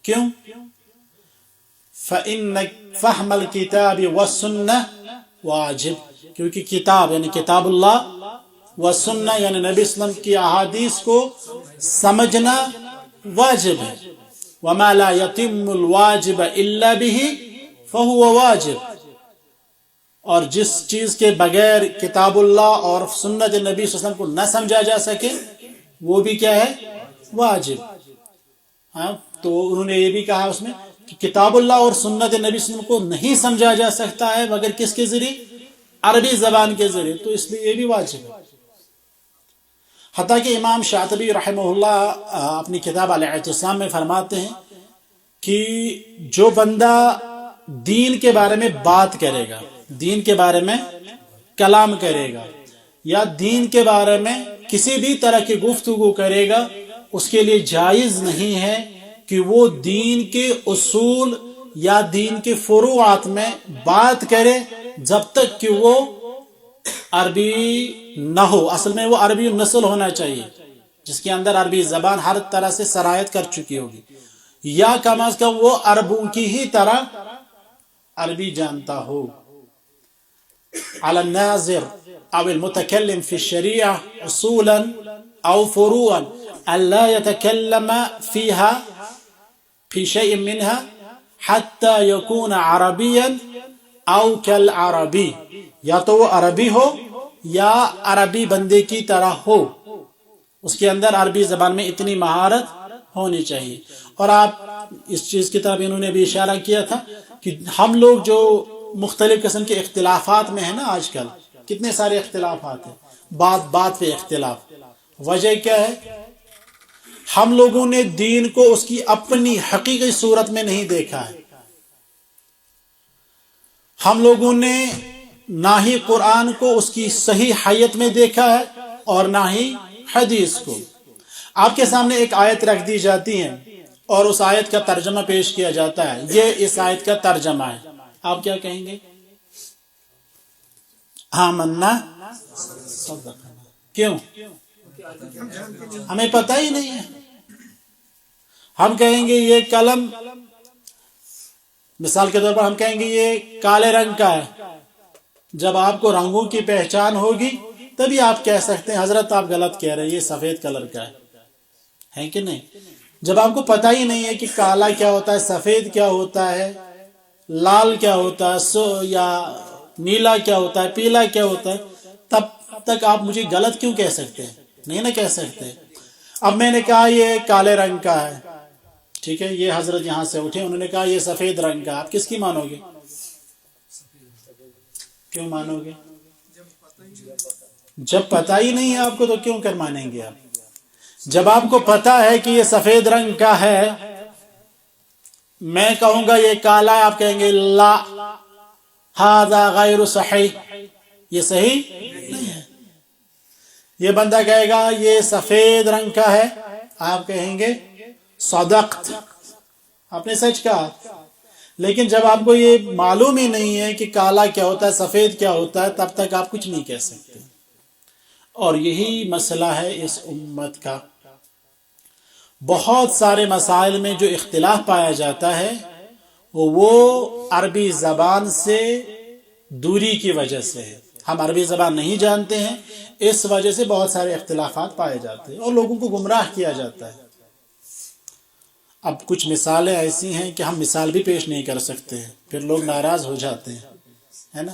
کیوں؟ فَإِنَّ فَهْمَ الْكِتَابِ وَالسُّنَّةِ واجب، کیونکہ کتاب یعنی کتاب اللہ والسنہ یعنی نبی صلی اللہ علیہ وسلم کی احادیث کو سمجھنا واجب ہے. وَمَا لَا يَتِمُّ الْوَاجِبَ إِلَّا بِهِ فَهُوَ واجب، اور جس چیز کے بغیر کتاب اللہ اور سنت نبی صلی اللہ علیہ وسلم کو نہ سمجھا جا سکے وہ بھی کیا ہے؟ واجب. ہاں، تو انہوں نے یہ بھی کہا اس میں کہ کتاب اللہ اور سنت نبی صلی اللہ علیہ وسلم کو نہیں سمجھا جا سکتا ہے مگر کس کے ذریعے؟ عربی زبان کے ذریعے، تو اس لیے یہ بھی واجب ہے. حتیٰ کہ امام شاطبی رحمہ اللہ اپنی کتاب الاعتصام میں فرماتے ہیں کہ جو بندہ دین کے بارے میں بات کرے گا، دین کے بارے میں کلام کرے گا، یا دین کے بارے میں کسی بھی طرح کی گفتگو کرے گا، اس کے لیے جائز نہیں ہے کہ وہ دین کے اصول یا دین کے فروعات میں بات کرے جب تک کہ وہ عربی نہ ہو. اصل میں وہ عربی نسل ہونا چاہیے جس کے اندر عربی زبان ہر طرح سے سرایت کر چکی ہوگی، یا کم از کم وہ عربوں کی ہی طرح عربی جانتا ہو. على الناظر او المتكلم في الشريعة اصولا او فروعا الا يتكلم فيها في شيء منها حتى يكون عربيا او كالعربي، یا تو وہ عربی ہو یا عربی بندے کی طرح ہو، اس کے اندر عربی زبان میں اتنی مہارت ہونی چاہیے. اور آپ اس چیز کی طرف انہوں نے بھی اشارہ کیا تھا کہ ہم لوگ جو مختلف قسم کے اختلافات میں ہیں نا، آج کل کتنے سارے اختلافات ہیں، بات پہ اختلاف. وجہ کیا ہے؟ ہم لوگوں نے دین کو اس کی اپنی حقیقی صورت میں نہیں دیکھا ہے. ہم لوگوں نے نہ ہی قرآن کو اس کی صحیح حیت میں دیکھا ہے اور نہ ہی حدیث کو. آپ کے سامنے ایک آیت رکھ دی جاتی ہے اور اس آیت کا ترجمہ پیش کیا جاتا ہے، یہ اس آیت کا ترجمہ ہے، آپ کیا کہیں گے؟ آمنا صدقنا. کیوں؟ ہمیں پتہ ہی نہیں ہے. ہم کہیں گے یہ قلم، مثال کے طور پر ہم کہیں گے یہ کالے رنگ کا ہے. جب آپ کو رنگوں کی پہچان ہوگی تبھی آپ کہہ سکتے ہیں حضرت آپ غلط کہہ رہے ہیں، یہ سفید کلر کا ہے کہ نہیں. جب آپ کو پتہ ہی نہیں ہے کہ کالا کیا ہوتا ہے، سفید کیا ہوتا ہے، لال کیا ہوتا ہے، یا نیلا کیا ہوتا ہے، پیلا کیا ہوتا ہے، تب تک آپ مجھے غلط کیوں کہہ سکتے ہیں؟ نہیں نہ کہہ سکتے. اب میں نے کہا یہ کالے رنگ کا ہے، ٹھیک ہے، یہ حضرت یہاں سے اٹھے انہوں نے کہا یہ سفید رنگ کا، آپ کس کی مانو گے؟ کیوں مانو گے؟ جب پتہ ہی نہیں ہے آپ کو تو کیوں کر مانیں گے آپ؟ جب آپ کو پتہ ہے کہ یہ سفید رنگ کا ہے، میں کہوں گا یہ کالا ہے، آپ کہیں گے لا ھذا غیر صحیح، یہ صحیح نہیں ہے. یہ بندہ کہے گا یہ سفید رنگ کا ہے، آپ کہیں گے صدقت، آپ نے سچ کہا. لیکن جب آپ کو یہ معلوم ہی نہیں ہے کہ کالا کیا ہوتا ہے، سفید کیا ہوتا ہے، تب تک آپ کچھ نہیں کہہ سکتے. اور یہی مسئلہ ہے اس امت کا. بہت سارے مسائل میں جو اختلاف پایا جاتا ہے وہ عربی زبان سے دوری کی وجہ سے ہے. ہم عربی زبان نہیں جانتے ہیں، اس وجہ سے بہت سارے اختلافات پائے جاتے ہیں اور لوگوں کو گمراہ کیا جاتا ہے. اب کچھ مثالیں ایسی ہیں کہ ہم مثال بھی پیش نہیں کر سکتے ہیں، پھر لوگ ناراض ہو جاتے ہیں، ہے نا.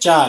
4।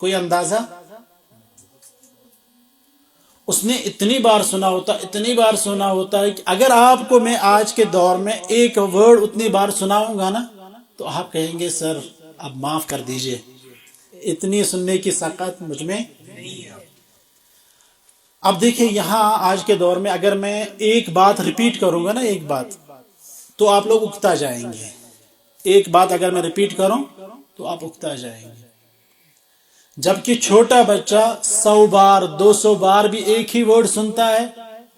کوئی اندازہ؟ اس نے اتنی بار سنا ہوتا ہے کہ اگر آپ کو میں آج کے دور میں ایک ورڈ اتنی بار سناؤں گا نا تو آپ کہیں گے سر اب معاف کر دیجئے، اتنی سننے کی ساقت مجھ میں نہیں ہے۔ اب دیکھیں یہاں آج کے دور میں اگر میں ایک بات ریپیٹ کروں گا نا، ایک بات، تو آپ لوگ اکتا جائیں گے۔ ایک بات اگر میں ریپیٹ کروں تو آپ اکتا جائیں گے، جبکہ چھوٹا بچہ 100 بار 200 بار بھی ایک ہی ورڈ سنتا ہے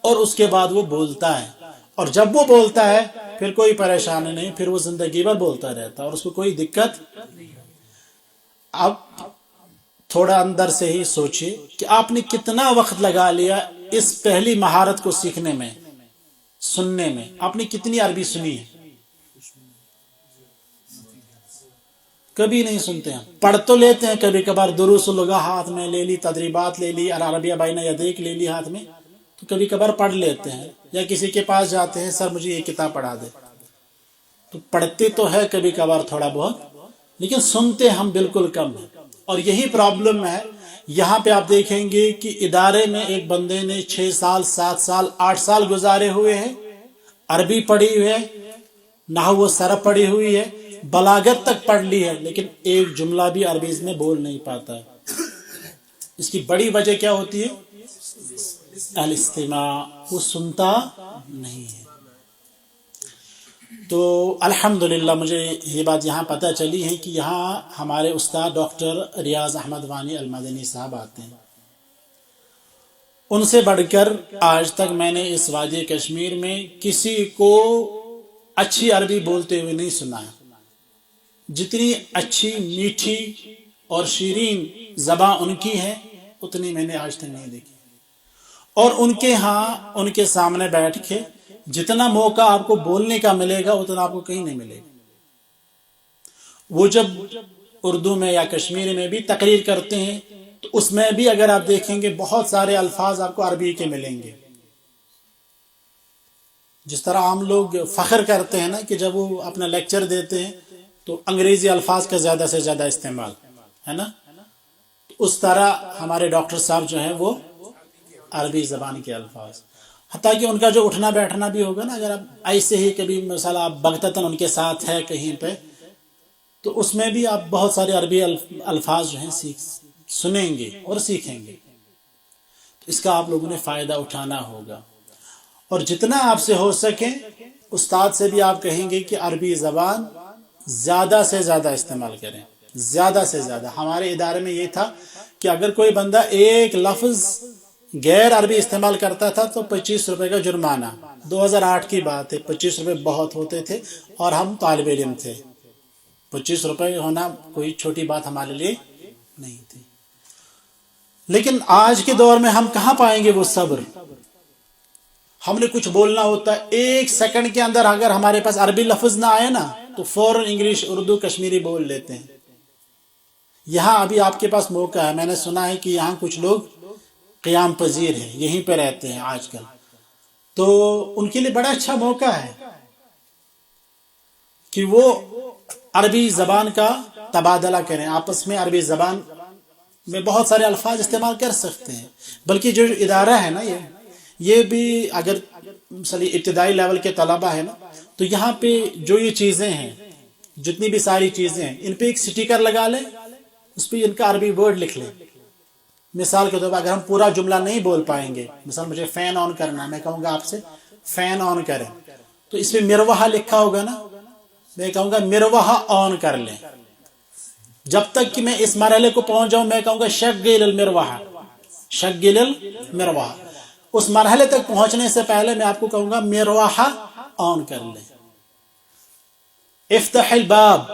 اور اس کے بعد وہ بولتا ہے، اور جب وہ بولتا ہے پھر کوئی پریشانی نہیں، پھر وہ زندگی بھر بولتا رہتا ہے اور اس کو کوئی دقت نہیں۔ اب تھوڑا اندر سے ہی سوچئے کہ آپ نے کتنا وقت لگا لیا اس پہلی مہارت کو سیکھنے میں، سننے میں۔ آپ نے کتنی عربی سنی ہے؟ کبھی نہیں سنتے ہیں، پڑھ تو لیتے ہیں کبھی کبھار، دروس اللغہ ہاتھ میں لے لی، تدریبات لے لی، العربیہ بین یدیک لے لی ہاتھ میں، تو کبھی کبھار پڑھ لیتے ہیں، یا کسی کے پاس جاتے ہیں سر مجھے یہ کتاب پڑھا دے، تو پڑھتے تو ہے کبھی کبھار تھوڑا بہت، لیکن سنتے ہم بالکل کم ہیں۔ اور یہی پرابلم ہے۔ یہاں پہ آپ دیکھیں گے کہ ادارے میں ایک بندے نے 6 سال 7 سال 8 سال گزارے ہوئے ہیں، عربی پڑھی ہوئی ہے، نحو و صرف پڑھی ہوئی ہے، بلاغت تک پڑھ لی ہے، لیکن ایک جملہ بھی عربی میں بول نہیں پاتا ہے۔ اس کی بڑی وجہ کیا ہوتی ہے؟ الاستماع، وہ سنتا نہیں ہے۔ تو الحمدللہ مجھے یہ بات یہاں پتہ چلی ہے کہ یہاں ہمارے استاد ڈاکٹر ریاض احمد وانی المدنی صاحب آتے ہیں، ان سے بڑھ کر آج تک میں نے اس وادی کشمیر میں کسی کو اچھی عربی بولتے ہوئے نہیں سنا ہے۔ جتنی اچھی میٹھی اور شیرین زبان ان کی ہے اتنی میں نے آج تک نہیں دیکھی، اور ان کے ہاں ان کے سامنے بیٹھ کے جتنا موقع آپ کو بولنے کا ملے گا اتنا آپ کو کہیں نہیں ملے گا۔ وہ جب اردو میں یا کشمیری میں بھی تقریر کرتے ہیں تو اس میں بھی اگر آپ دیکھیں گے بہت سارے الفاظ آپ کو عربی کے ملیں گے۔ جس طرح عام لوگ فخر کرتے ہیں نا کہ جب وہ اپنا لیکچر دیتے ہیں تو انگریزی الفاظ کا زیادہ سے زیادہ استعمال ہے نا، اس طرح ہمارے ڈاکٹر صاحب جو ہیں وہ عربی زبان کے الفاظ، حتیٰ کہ ان کا جو اٹھنا بیٹھنا بھی ہوگا نا، اگر آپ ایسے ہی کبھی مثلا آپ بغتتاً ان کے ساتھ ہے کہیں پہ تو اس میں بھی آپ بہت سارے عربی الفاظ جو ہیں سنیں گے اور سیکھیں گے، تو اس کا آپ لوگوں نے فائدہ اٹھانا ہوگا۔ اور جتنا آپ سے ہو سکے استاد سے بھی آپ کہیں گے کہ عربی زبان زیادہ سے زیادہ استعمال کریں، زیادہ سے زیادہ۔ ہمارے ادارے میں یہ تھا کہ اگر کوئی بندہ ایک لفظ غیر عربی استعمال کرتا تھا تو 25 روپے کا جرمانہ۔ 2008 کی بات ہے، 25 روپے بہت ہوتے تھے اور ہم طالب علم تھے، 25 روپے ہونا کوئی چھوٹی بات ہمارے لیے نہیں تھی۔ لیکن آج کے دور میں ہم کہاں پائیں گے وہ صبر؟ ہم نے کچھ بولنا ہوتا ہے، 1 سیکنڈ کے اندر اگر ہمارے پاس عربی لفظ نہ آئے نا تو فوراً انگلش اردو کشمیری بول لیتے ہیں۔ یہاں ابھی آپ کے پاس موقع ہے، میں نے سنا ہے کہ یہاں کچھ لوگ قیام پذیر ہیں، یہیں پہ رہتے ہیں آج کل، تو ان کے لیے بڑا اچھا موقع ہے کہ وہ عربی زبان کا تبادلہ کریں، آپس میں عربی زبان میں بہت سارے الفاظ استعمال کر سکتے ہیں۔ بلکہ جو ادارہ ہے نا یہ بھی اگر مثلا ابتدائی لیول کے طلبہ ہیں نا تو یہاں پہ جو یہ چیزیں ہیں، جتنی بھی ساری چیزیں ہیں، ان پہ ایک سٹیکر لگا لیں، اس پہ ان کا عربی ورڈ لکھ لیں۔ مثال کے طور پر اگر ہم پورا جملہ نہیں بول پائیں گے، مثلا مجھے فین آن کرنا ہے، میں کہوں گا آپ سے فین آن کریں، تو اس پہ مروحہ لکھا ہوگا نا، میں کہوں گا مروحہ آن کر لیں۔ جب تک کہ میں اس مرحلے کو پہنچ جاؤں میں کہوں گا شغل المروحہ، شغل المروحہ۔ اس مرحلے تک پہنچنے سے پہلے میں آپ کو کہوں گا مروحہ آن کر لیں۔ افتح الباب،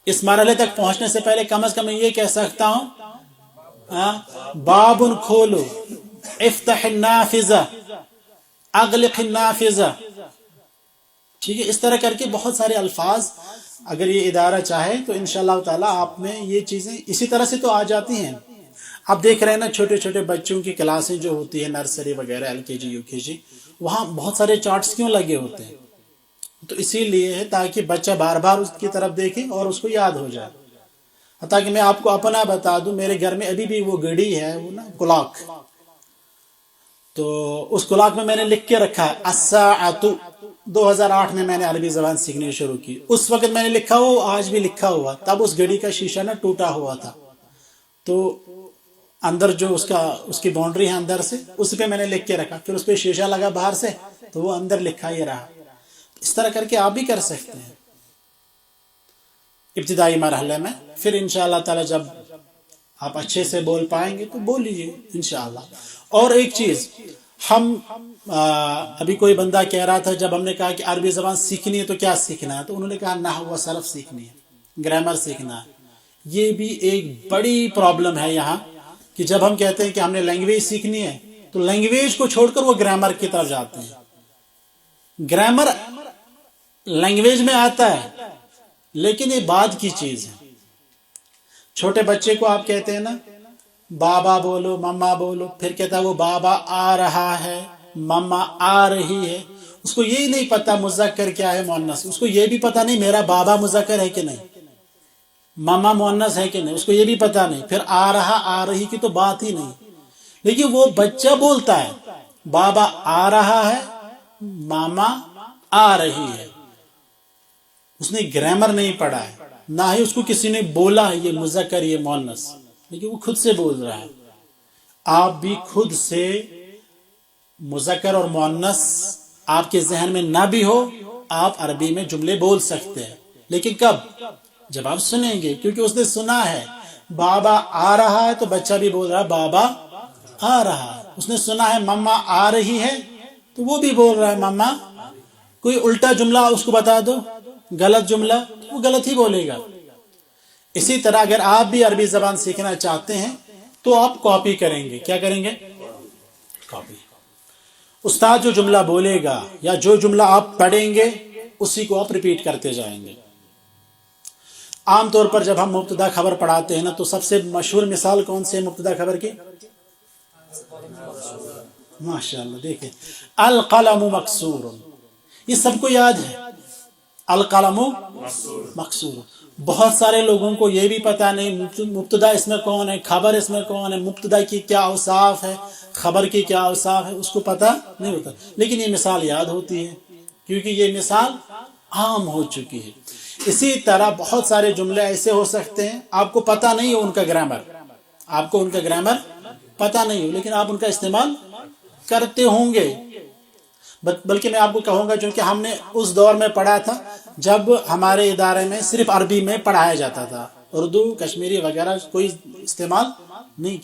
اس مرحلے تک پہنچنے سے پہلے کم از کم میں یہ کہہ سکتا ہوں باب کھولو، افتح النافذہ، اغلق النافذہ، ٹھیک ہے۔ اس طرح کر کے بہت سارے الفاظ اگر یہ ادارہ چاہے تو انشاءاللہ تعالیٰ آپ میں یہ چیزیں اسی طرح سے تو آ جاتی ہیں۔ آپ دیکھ رہے ہیں نا چھوٹے چھوٹے بچوں کی کلاسیں جو ہوتی ہیں، نرسری وغیرہ LKG UKG، وہاں بہت سارے چارٹس کیوں لگے ہوتے ہیں؟ تو اسی لیے ہے تاکہ بچہ بار بار اس کی طرف دیکھے اور اس کو یاد ہو جائے۔ حتیٰ کہ میں آپ کو اپنا بتا دوں، میرے گھر میں ابھی بھی وہ گھڑی ہے، وہ نا کلاک، تو اس کلاک میں نے لکھ کے رکھا ہے الساعۃ۔ 2008 میں نے عربی زبان سیکھنی شروع کی، اس وقت میں نے لکھا ہوا، آج بھی لکھا ہوا، تب اس گھڑی کا شیشہ نا ٹوٹا ہوا تھا، تو اندر جو اس کی باؤنڈری ہے اندر سے، اس پہ میں نے لکھ کے رکھا، پھر اس پہ شیشہ لگا باہر سے، تو وہ اندر لکھا ہی رہا۔ اس طرح کر کے آپ بھی کر سکتے ہیں ابتدائی مرحلے میں، پھر انشاءاللہ تعالی جب آپ اچھے سے بول پائیں گے تو بول لیجیے انشاءاللہ۔ اور ایک چیز، ہم ابھی کوئی بندہ کہہ رہا تھا، جب ہم نے کہا کہ عربی زبان سیکھنی ہے تو کیا سیکھنا ہے، تو انہوں نے کہا نحو و صرف سیکھنی ہے، گرامر سیکھنا ہے۔ یہ بھی ایک بڑی پرابلم ہے یہاں، کہ جب ہم کہتے ہیں کہ ہم نے لینگویج سیکھنی ہے تو لینگویج کو چھوڑ کر وہ گرامر کی طرف جاتے ہیں۔ گرامر لینگویج میں آتا ہے لیکن یہ بعد کی چیز ہے۔ چھوٹے بچے کو آپ کہتے ہیں نا بابا بولو، مما بولو، پھر کہتا ہے وہ بابا آ رہا ہے، مما آ رہی ہے، اس کو یہی نہیں پتا مذکر کیا ہے مؤنث، اس کو یہ بھی پتا نہیں میرا بابا مذکر ہے کہ نہیں، مما مؤنث ہے کہ نہیں، اس کو یہ بھی پتا نہیں، پھر آ رہا آ رہی کی تو بات ہی نہیں۔ لیکن وہ بچہ بولتا ہے بابا آ رہا ہے، ماما آ رہی ہے، اس نے گرامر نہیں پڑھا ہے، نہ ہی اس کو کسی نے بولا ہے یہ مذکر یہ مؤنث، لیکن وہ خود سے بول رہا ہے۔ آپ بھی خود سے مذکر اور مؤنث آپ کے ذہن میں نہ بھی ہو، آپ عربی میں جملے بول سکتے ہیں، لیکن کب؟ جب آپ سنیں گے، کیونکہ اس نے سنا ہے بابا آ رہا ہے تو بچہ بھی بول رہا ہے بابا آ رہا ہے۔ اس نے سنا ہے مما آ رہی ہے تو وہ بھی بول رہا ہے مما۔ کوئی الٹا جملہ اس کو بتا دو، غلط جملہ، وہ غلط ہی بولے گا۔ اسی طرح اگر آپ بھی عربی زبان سیکھنا چاہتے ہیں تو آپ کاپی کریں گے۔ کیا کریں گے؟ کاپی۔ استاد جو جملہ بولے گا یا جو جملہ آپ پڑھیں گے اسی کو آپ ریپیٹ کرتے جائیں گے۔ عام طور پر جب ہم مبتدا خبر پڑھاتے ہیں نا تو سب سے مشہور مثال کون سے مبتدا خبر کی؟ ماشاءاللہ، دیکھیں القلم مکسور، یہ سب کو یاد ہے، القلم مکسور۔ بہت سارے لوگوں کو یہ بھی پتا نہیں مبتدا اس میں کون ہے، خبر اس میں کون ہے، مبتدا کی کیا اوصاف ہے، خبر کی کیا اوصاف ہے، اس کو پتا نہیں ہوتا، لیکن یہ مثال یاد ہوتی ہے کیونکہ یہ مثال عام ہو چکی ہے۔ اسی طرح بہت سارے جملے ایسے ہو سکتے ہیں آپ کو پتا نہیں ہو ان کا گرامر، آپ کو ان کا گرامر پتا نہیں ہو، لیکن آپ ان کا استعمال کرتے ہوں گے۔ بلکہ میں آپ کو کہوں گا، چونکہ ہم نے اس دور میں پڑھا تھا جب ہمارے ادارے میں صرف عربی میں پڑھایا جاتا تھا، اردو کشمیری وغیرہ کوئی استعمال نہیں،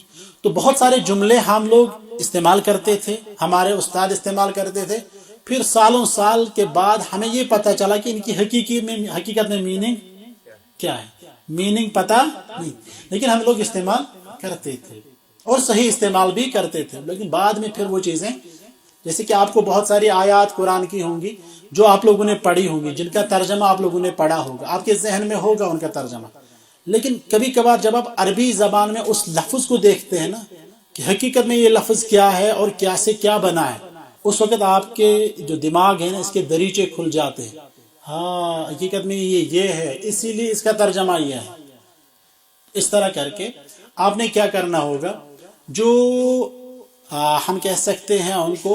تو بہت سارے جملے ہم لوگ استعمال کرتے تھے، ہمارے استاد استعمال کرتے تھے، پھر سالوں سال کے بعد ہمیں یہ پتہ چلا کہ ان کی حقیقت میں میننگ کیا ہے، میننگ پتہ نہیں، لیکن ہم لوگ استعمال کرتے تھے اور صحیح استعمال بھی کرتے تھے۔ لیکن بعد میں پھر وہ چیزیں، جیسے کہ آپ کو بہت ساری آیات قرآن کی ہوں گی جو آپ لوگوں نے پڑھی ہوں گی، جن کا ترجمہ آپ لوگوں نے پڑھا ہوگا، آپ کے ذہن میں ہوگا ان کا ترجمہ، لیکن کبھی کبھار جب آپ عربی زبان میں اس لفظ کو دیکھتے ہیں نا کہ حقیقت میں یہ لفظ کیا ہے اور کیا سے کیا بنا ہے، اس وقت آپ کے جو دماغ ہے نا اس کے دریچے کھل جاتے ہیں، ہاں حقیقت میں یہ ہے، اسی لیے اس کا ترجمہ یہ ہے۔ اس طرح کر کے آپ نے کیا کرنا ہوگا، جو ہم کہہ سکتے ہیں ان کو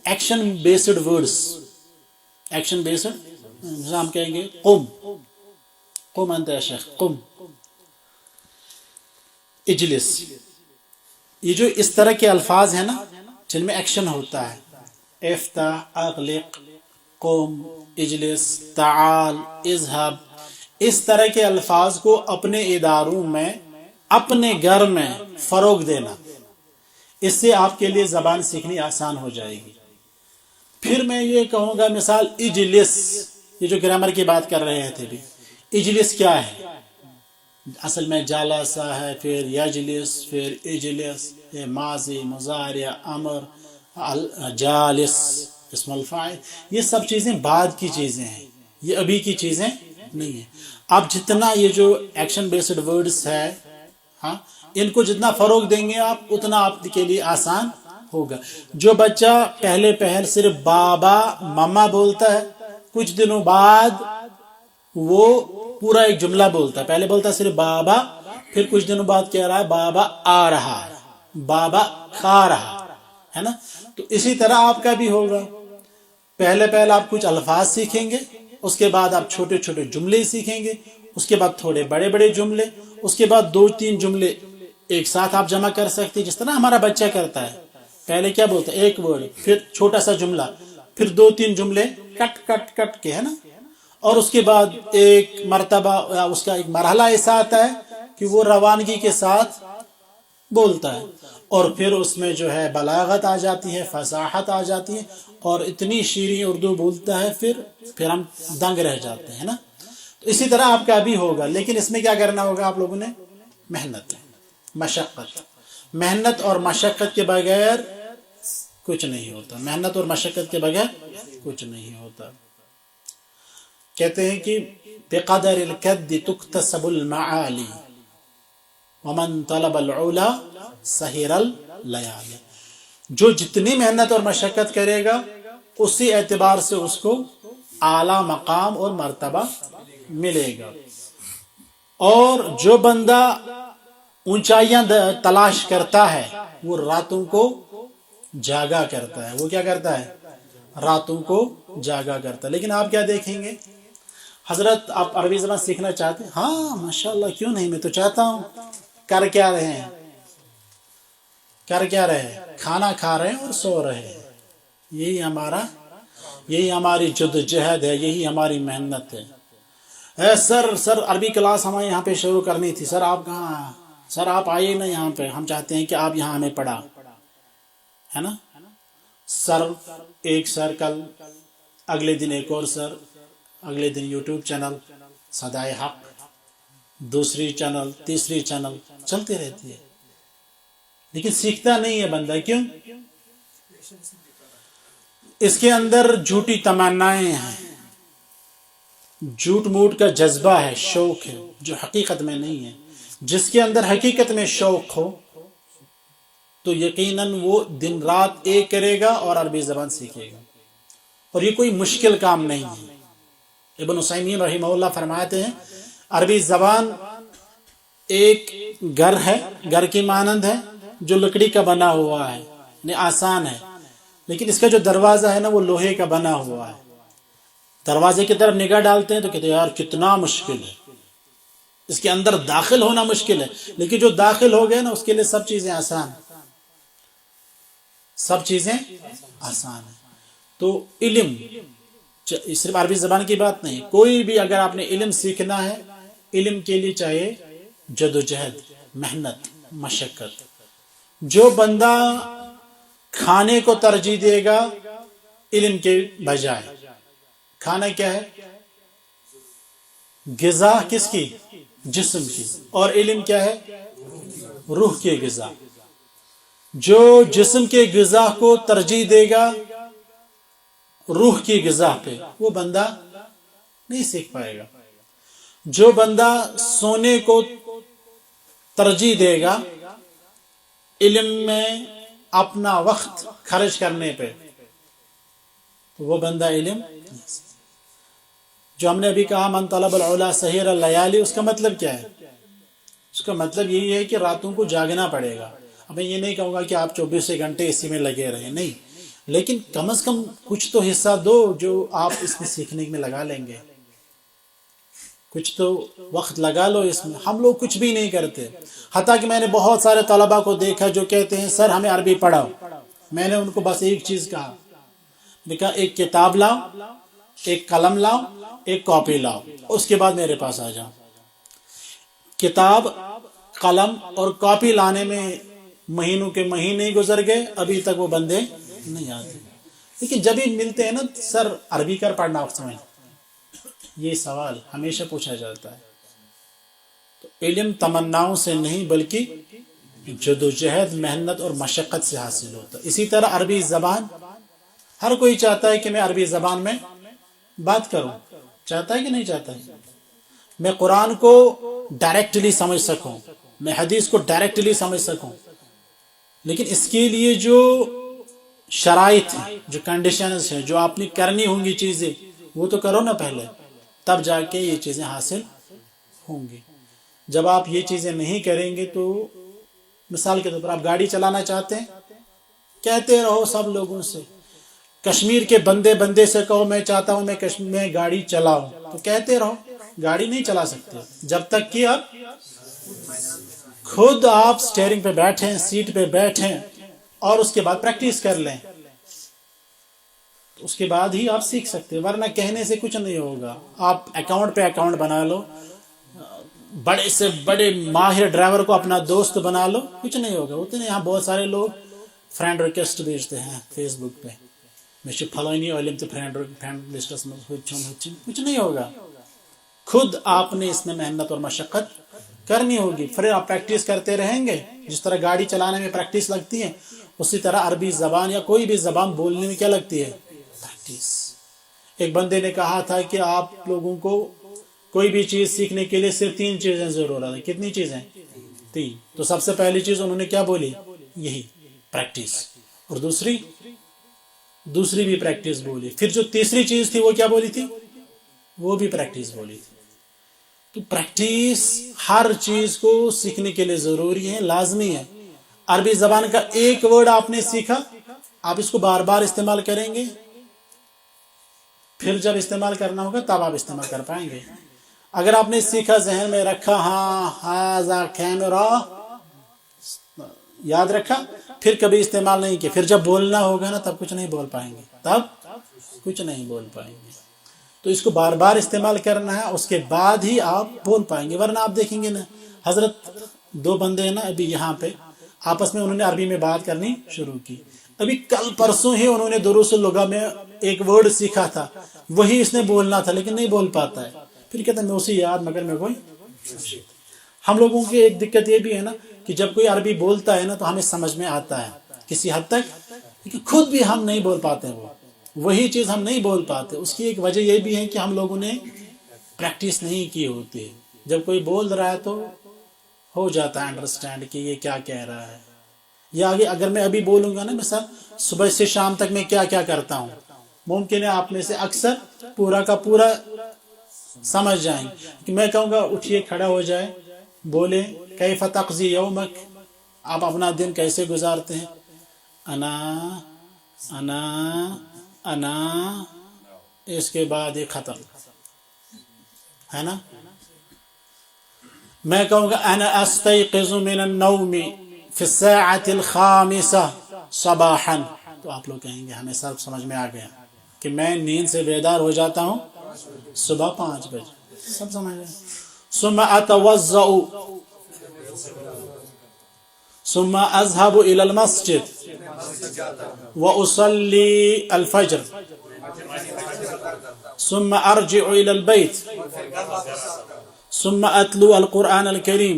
action based words, action based, ہم کہیں گے قم، قم انت یا شیخ، قم، اجلس، یہ جو اس طرح کے الفاظ ہیں نا جن میں ایکشن ہوتا ہے، افتح، اغلق، قم، اجلس، تعال، اذهب، اس طرح کے الفاظ کو اپنے اداروں میں، اپنے گھر میں فروغ دینا، اس سے آپ کے لیے زبان سیکھنی آسان ہو جائے گی۔ پھر میں یہ کہوں گا مثال اجلس، یہ جو گرامر کی بات کر رہے تھے بھی، اجلس کیا ہے؟ اصل میں جالسا ہے، پھر یجلس، پھر اجلس، یہ ماضی، مضارع، امر، جالس، اسم الفاعل، یہ سب چیزیں بعد کی چیزیں ہیں، یہ ابھی کی چیزیں نہیں ہیں۔ آپ جتنا یہ جو ایکشن بیسڈ ورڈز ہے، ہاں ان کو جتنا فروغ دیں گے آپ، اتنا آپ کے لیے آسان ہوگا۔ جو بچہ پہل صرف بابا مما بولتا ہے، کچھ دنوں بعد وہ پورا ایک جملہ بولتا ہے، پہلے بولتا ہے صرف بابا پھر کچھ دنوں بعد کہہ رہا ہے بابا آ رہا ہے, بابا کھا رہا ہے نا. تو اسی طرح آپ کا بھی ہوگا, پہلے آپ کچھ الفاظ سیکھیں گے, اس کے بعد آپ چھوٹے چھوٹے جملے سیکھیں گے, اس کے بعد تھوڑے بڑے بڑے جملے, اس کے بعد 2-3 جملے ایک ساتھ آپ جمع کر سکتے, جس طرح ہمارا بچہ کرتا ہے. پہلے کیا بولتا ہے, ایک ورڈ, پھر چھوٹا سا جملہ, پھر 2-3 جملے کٹ کٹ کٹ کے, ہے نا. اور اس کے بعد ایک مرتبہ اس کا ایک مرحلہ ایسا آتا ہے کہ وہ روانگی کے ساتھ بولتا ہے, اور پھر اس میں جو ہے بلاغت آ جاتی ہے, فصاحت آ جاتی ہے, اور اتنی شیریں اردو بولتا ہے, پھر ہم دنگ رہ جاتے ہیں نا. تو اسی طرح آپ کا بھی ہوگا, لیکن اس میں کیا کرنا ہوگا آپ لوگوں نے, محنت, مشقت. محنت اور مشقت کے بغیر کچھ نہیں ہوتا, محنت اور مشقت کے بغیر کچھ نہیں ہوتا. کہتے ہیں کہ بقدر الکد تکتسب المعالی ومن طلب العلا سہر اللیالی. جو جتنی محنت اور مشقت کرے گا اسی اعتبار سے اس کو اعلیٰ مقام اور مرتبہ ملے گا. اور جو بندہ اونچائیاں تلاش کرتا ہے وہ راتوں کو جاگا کرتا ہے. وہ کیا کرتا ہے, راتوں کو جاگا کرتا ہے. لیکن آپ کیا دیکھیں گے, حضرت آپ عربی زبان سیکھنا چاہتے ہیں, ہاں ماشاءاللہ کیوں نہیں, میں تو چاہتا ہوں. کر کیا رہے ہیں, کر کیا رہے ہیں, کھانا کھا رہے ہیں اور سو رہے ہیں. یہی ہماری جدوجہد ہے, یہی ہماری محنت ہے. سر عربی کلاس ہمیں یہاں پہ شروع کرنی تھی, سر آپ کہاں, سر آپ آئیے نا یہاں پہ, ہم چاہتے ہیں کہ آپ یہاں ہمیں پڑھا, ہے نا. سر ایک سر, کل اگلے دن ایک اور سر, اگلے دن یوٹیوب چینل صدائے حق, دوسری چینل, تیسری چینل چلتے رہتی ہے, لیکن سیکھتا نہیں ہے بندہ. کیوں؟ اس کے اندر جھوٹی تمنائیں ہیں, جھوٹ موٹ کا جذبہ ہے, شوق ہے جو حقیقت میں نہیں ہے. جس کے اندر حقیقت میں شوق ہو تو یقیناً وہ دن رات ایک کرے گا اور عربی زبان سیکھے گا. اور یہ کوئی مشکل کام نہیں ہے. ابن عثیمین رحمہ اللہ فرماتے ہیں عربی زبان ایک گھر ہے, گھر کی مانند ہے جو لکڑی کا بنا ہوا ہے, یعنی آسان ہے, لیکن اس کا جو دروازہ ہے نا وہ لوہے کا بنا ہوا ہے. دروازے کی طرف نگاہ ڈالتے ہیں تو کہتے ہیں یار کتنا مشکل ہے, اس کے اندر داخل ہونا مشکل ہے, لیکن جو داخل ہو گئے نا اس کے لیے سب چیزیں آسان, سب چیزیں آسان ہیں. تو علم صرف عربی زبان کی بات نہیں, کوئی بھی اگر آپ نے علم سیکھنا ہے, علم کے لیے چاہیے جدوجہد, محنت, مشقت. جو بندہ کھانے کو ترجیح دے گا علم کے بجائے, کھانا کیا ہے, غذا کس کی, جسم کی, اور علم کیا ہے, روح کی غذا. جو جسم کے غذا کو ترجیح دے گا روح کی غذا پہ, وہ بندہ نہیں سیکھ پائے گا. جو بندہ سونے کو ترجیح دے گا علم میں اپنا وقت خرچ کرنے پہ, تو وہ بندہ علم. جو ہم نے ابھی کہا من طلب العلا سہر اللیالی, اس کا مطلب کیا ہے, اس کا مطلب یہی ہے کہ راتوں کو جاگنا پڑے گا. اب میں یہ نہیں کہوں گا کہ آپ 24 گھنٹے اسی میں لگے رہیں, نہیں, لیکن کم از کم کچھ تو حصہ دو جو آپ اس میں سیکھنے میں لگا لیں گے, کچھ تو وقت لگا لو اس میں. ہم لوگ کچھ بھی نہیں کرتے, حتیٰ کہ میں نے بہت سارے طلباء کو دیکھا جو کہتے ہیں سر ہمیں عربی پڑھاؤ. میں نے ان کو بس ایک چیز کہا, میں کہا ایک کتاب لاؤ, ایک قلم لاؤ, ایک کاپی لاؤ, اس کے بعد میرے پاس آ جاؤ. کتاب, قلم اور کاپی لانے میں مہینوں کے مہینے گزر گئے, ابھی تک وہ بندے نہیں آتے. لیکن جب ہی ملتے ہیں نا, سر عربی کر پڑھنا آپ سمجھ, یہ سوال ہمیشہ پوچھا جاتا ہے. تو علم تمناؤں سے نہیں بلکہ جدوجہد, محنت اور مشقت سے حاصل ہوتا ہے. اسی طرح عربی زبان, ہر کوئی چاہتا ہے کہ میں عربی زبان میں بات کروں, چاہتا ہے کہ نہیں چاہتا ہے. میں قرآن کو ڈائریکٹلی سمجھ سکوں, میں حدیث کو ڈائریکٹلی سمجھ سکوں, لیکن اس کے لیے جو شرائط ہیں, جو کنڈیشنز ہیں, جو آپ نے کرنی ہوں گی چیزیں, وہ تو کرو نا پہلے, تب جا کے یہ چیزیں حاصل ہوں گی. جب آپ یہ چیزیں نہیں کریں گے تو مثال کے طور پر آپ گاڑی چلانا چاہتے ہیں، کہتے رہو سب لوگوں سے، کشمیر کے بندے سے کہو میں چاہتا ہوں میں کشمیر میں گاڑی چلاؤں، تو کہتے رہو، گاڑی نہیں چلا سکتے جب تک کہ آپ خود آپ سٹیئرنگ پہ بیٹھیں، سیٹ پہ بیٹھیں اور اس کے بعد پریکٹس کر لیں، اس کے بعد ہی آپ سیکھ سکتے ہیں، ورنہ کہنے سے کچھ نہیں ہوگا۔ آپ اکاؤنٹ پہ اکاؤنٹ بنا لو، بڑے سے بڑے ماہر ڈرائیور کو اپنا دوست بنا لو، کچھ نہیں ہوگا۔ ہوتے ہیں یہاں بہت سارے لوگ فرینڈ ریکویسٹ بھیجتے ہیں فیس بک پہ، میں فلانی علم تو فرینڈ لسٹس میں کچھ نہیں ہوگا۔ خود آپ نے اس میں محنت اور مشقت کرنی ہوگی، پھر آپ پریکٹس کرتے رہیں گے۔ جس طرح گاڑی چلانے میں پریکٹس لگتی ہے، اسی طرح عربی زبان یا کوئی بھی زبان بولنے میں کیا لگتی ہے؟ پریکٹس۔ ایک بندے نے کہا تھا کہ آپ لوگوں کو کوئی بھی چیز سیکھنے کے لیے صرف 3 چیزیں ضرورت ہے۔ کتنی چیزیں؟ 3۔ تو سب سے پہلی چیز انہوں نے کیا بولی؟ یہی پریکٹس، اور دوسری بھی پریکٹس بولی، پھر جو تیسری چیز تھی وہ کیا بولی تھی؟ وہ بھی پریکٹس بولی تھی۔ تو پریکٹس ہر چیز کو سیکھنے کے لیے ضروری ہے، لازمی ہے۔ عربی زبان کا ایک ورڈ آپ نے سیکھا، آپ اس کو بار بار استعمال کریں گے، پھر جب استعمال کرنا ہوگا تب آپ استعمال کر پائیں گے۔ اگر آپ نے سیکھا، ذہن میں رکھا، ہاں ہاذا کیمرا یاد رکھا، پھر کبھی استعمال نہیں کیا، پھر جب بولنا ہوگا نا تب کچھ نہیں بول پائیں گے۔ تو اس کو بار بار استعمال کرنا ہے، اس کے بعد ہی آپ بول پائیں گے، ورنہ آپ دیکھیں گے نا، حضرت 2 بندے ہیں نا ابھی یہاں پہ، آپس میں انہوں نے عربی میں بات کرنی شروع کی، ابھی کل پرسوں ہی انہوں نے دروس اللغہ میں ایک ورڈ سیکھا تھا، وہی اس نے بولنا تھا لیکن نہیں بول پاتا ہے، پھر کہتا ہے میں اسی یاد مگر میں کوئی۔ ہم لوگوں کی ایک دقت یہ بھی ہے نا کہ جب کوئی عربی بولتا ہے نا تو ہمیں سمجھ میں آتا ہے کسی حد تک، لیکن خود بھی ہم نہیں بول پاتے، وہی چیز ہم نہیں بول پاتے۔ اس کی ایک وجہ یہ بھی ہے کہ ہم لوگوں نے پریکٹس نہیں کی ہوتی ہے۔ جب کوئی بول رہا ہے تو ہو جاتا ہے انڈرسٹینڈ کہ یہ کیا کہہ رہا ہے، یا آگے اگر میں ابھی بولوں گا نا مثلا صبح سے شام تک میں کیا کیا کرتا ہوں، ممکن ہے آپ میں سے اکثر پورا کا پورا سمجھ جائیں کہ میں کہوں گا اٹھیے کھڑا ہو جائے، بولے کیف تقضی یومک، آپ اپنا دن کیسے گزارتے ہیں؟ انا انا انا، اس کے بعد یہ ختم ہے نا۔ میں کہوں گا انا استيقظ من النوم في الساعة الخامسة صباحا، تو آپ لوگ کہیں گے ہمیں سب سمجھ میں آ گیا کہ میں نیند سے بیدار ہو جاتا ہوں صبح 5 بجے، سب سمجھ گئے۔ ثم اتوضأ ثم اذهب الى المسجد واصلي الفجر ثم ارجع الى البيت ثم اتلو القرآن الكريم۔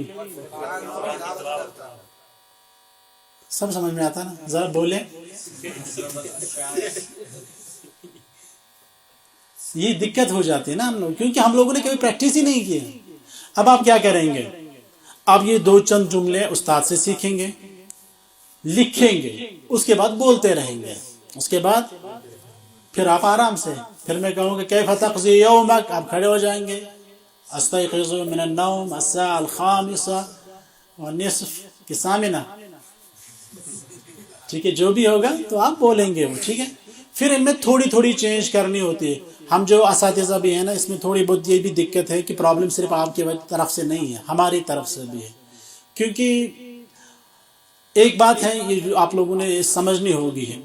سب سمجھ میں آتا نا؟ ذرا بولیں۔ یہ دقت ہو جاتی ہے نا ہم لوگ، کیونکہ ہم لوگوں نے کبھی پریکٹس ہی نہیں کی۔ اب آپ کیا کریں گے؟ آپ یہ 2 چند جملے استاد سے سیکھیں گے، لکھیں گے، اس کے بعد بولتے رہیں گے، اس کے بعد پھر آپ آرام سے، پھر میں کہوں گا کیف تقضی یومک، آپ کھڑے ہو جائیں گے، استيقظ من النوم الساعة الخامسة والنصف کی ثامنہ، ٹھیک ہے، جو بھی ہوگا تو آپ بولیں گے وہ، ٹھیک ہے۔ پھر ان میں تھوڑی تھوڑی چینج کرنی ہوتی ہے۔ ہم جو اساتذہ بھی ہیں نا، اس میں تھوڑی بہت یہ بھی دقت ہے کہ پرابلم صرف آپ کی طرف سے نہیں ہے، ہماری طرف سے بھی ہے، کیونکہ ایک بات ہے یہ جو آپ لوگوں نے سمجھنی ہوگی ہے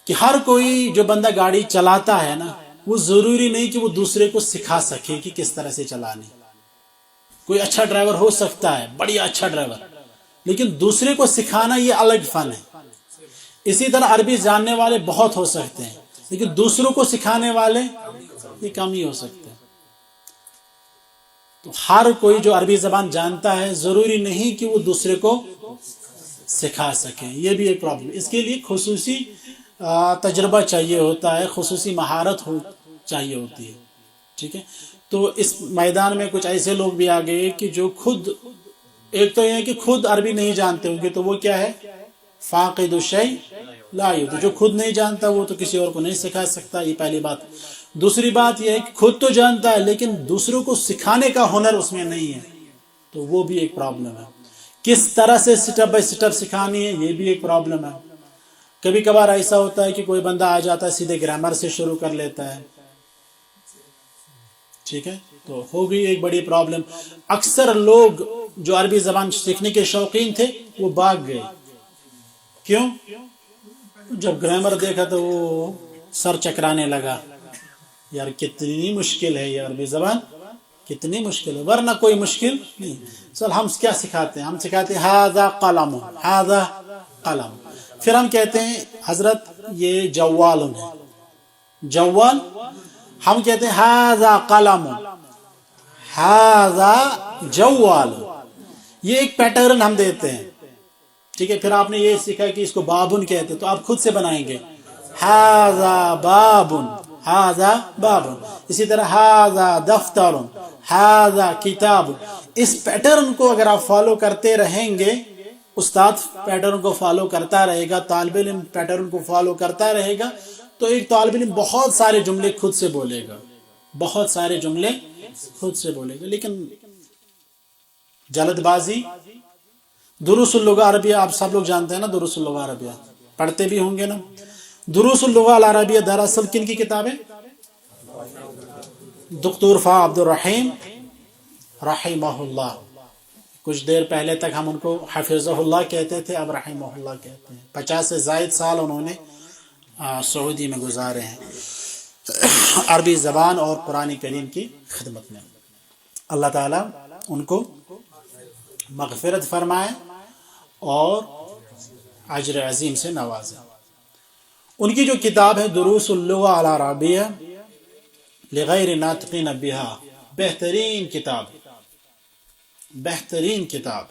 کہ ہر کوئی جو بندہ گاڑی چلاتا ہے نا، وہ ضروری نہیں کہ وہ دوسرے کو سکھا سکے کہ کس طرح سے چلانی۔ کوئی اچھا ڈرائیور ہو سکتا ہے، بڑی اچھا ڈرائیور، لیکن دوسرے کو سکھانا یہ الگ فن ہے۔ اسی طرح عربی جاننے والے بہت ہو سکتے ہیں، لیکن دوسروں کو سکھانے والے یہ کم ہی ہو سکتے ہیں۔ تو ہر کوئی جو عربی زبان جانتا ہے ضروری نہیں کہ وہ دوسرے کو سکھا سکے، یہ بھی ایک پرابلم۔ اس کے لیے خصوصی تجربہ چاہیے ہوتا ہے، خصوصی مہارت چاہیے ہوتی ہے، ٹھیک ہے۔ تو اس میدان میں کچھ ایسے لوگ بھی آ گئے کہ جو خود، ایک تو یہ ہے کہ خود عربی نہیں جانتے ہوں گے، تو وہ کیا ہے؟ فاقد الشیء لا یعطی، جو خود نہیں جانتا وہ تو کسی اور کو نہیں سکھا سکتا، یہ پہلی بات۔ دوسری بات یہ ہے کہ خود تو جانتا ہے لیکن دوسروں کو سکھانے کا ہنر اس میں نہیں ہے، تو وہ بھی ایک پرابلم ہے. کس طرح سے سٹیپ بائی سٹیپ سکھانی ہے یہ بھی ایک پرابلم ہے. کبھی کبھار ایسا ہوتا ہے کہ کوئی بندہ آ جاتا ہے سیدھے گرامر سے شروع کر لیتا ہے, ٹھیک ہے, تو ہو گئی ایک بڑی پرابلم. اکثر لوگ جو عربی زبان سیکھنے کے شوقین تھے وہ بھاگ گئے. کیوں؟ جب گرامر دیکھا تو وہ سر چکرانے لگا, یار کتنی مشکل ہے یہ عربی زبان, کتنی مشکل ہے, ورنہ کوئی مشکل نہیں. چل ہم کیا سکھاتے ہیں, ہم سکھاتے ہیں ھذا قلم, ھذا قلم. پھر ہم کہتے ہیں حضرت یہ جوال ہے, جوال. ہم کہتے ہیں ھذا قلم, ھذا جوال. یہ ایک پیٹرن ہم دیتے ہیں, ٹھیک ہے. پھر آپ نے یہ سیکھا کہ اس کو بابن کہتے ہیں, تو آپ خود سے بنائیں گے ھذا بابن, ھذا بابن. اسی طرح ھذا دفتر, ھذا کتاب. اس پیٹرن کو اگر آپ فالو کرتے رہیں گے, استاد پیٹرن کو فالو کرتا رہے گا, طالب علم پیٹرن کو فالو کرتا رہے گا, تو ایک طالب علم بہت سارے جملے خود سے بولے گا, بہت سارے جملے خود سے بولے گا. لیکن جلد بازی. دروس اللغہ عربیہ آپ سب لوگ جانتے ہیں نا, دروس اللغہ عربیہ پڑھتے بھی ہوں گے نا. دروس اللغہ العربیہ دراصل کن کی کتاب ہے؟ دکتور فا عبد الرحیم رحمہ اللہ. کچھ دیر پہلے تک ہم ان کو حفظہ اللہ کہتے تھے, اب رحمہ اللہ کہتے ہیں. 50 سے زائد سال انہوں نے سعودی میں گزارے ہیں عربی زبان اور قرآن کریم کی خدمت میں. اللہ تعالیٰ ان کو مغفرت فرمائے اور اجر عظیم سے نوازے. ان کی جو کتاب ہے دروس اللغہ العربیہ لغیر ناطقین بہا, بہترین کتاب, بہترین کتاب.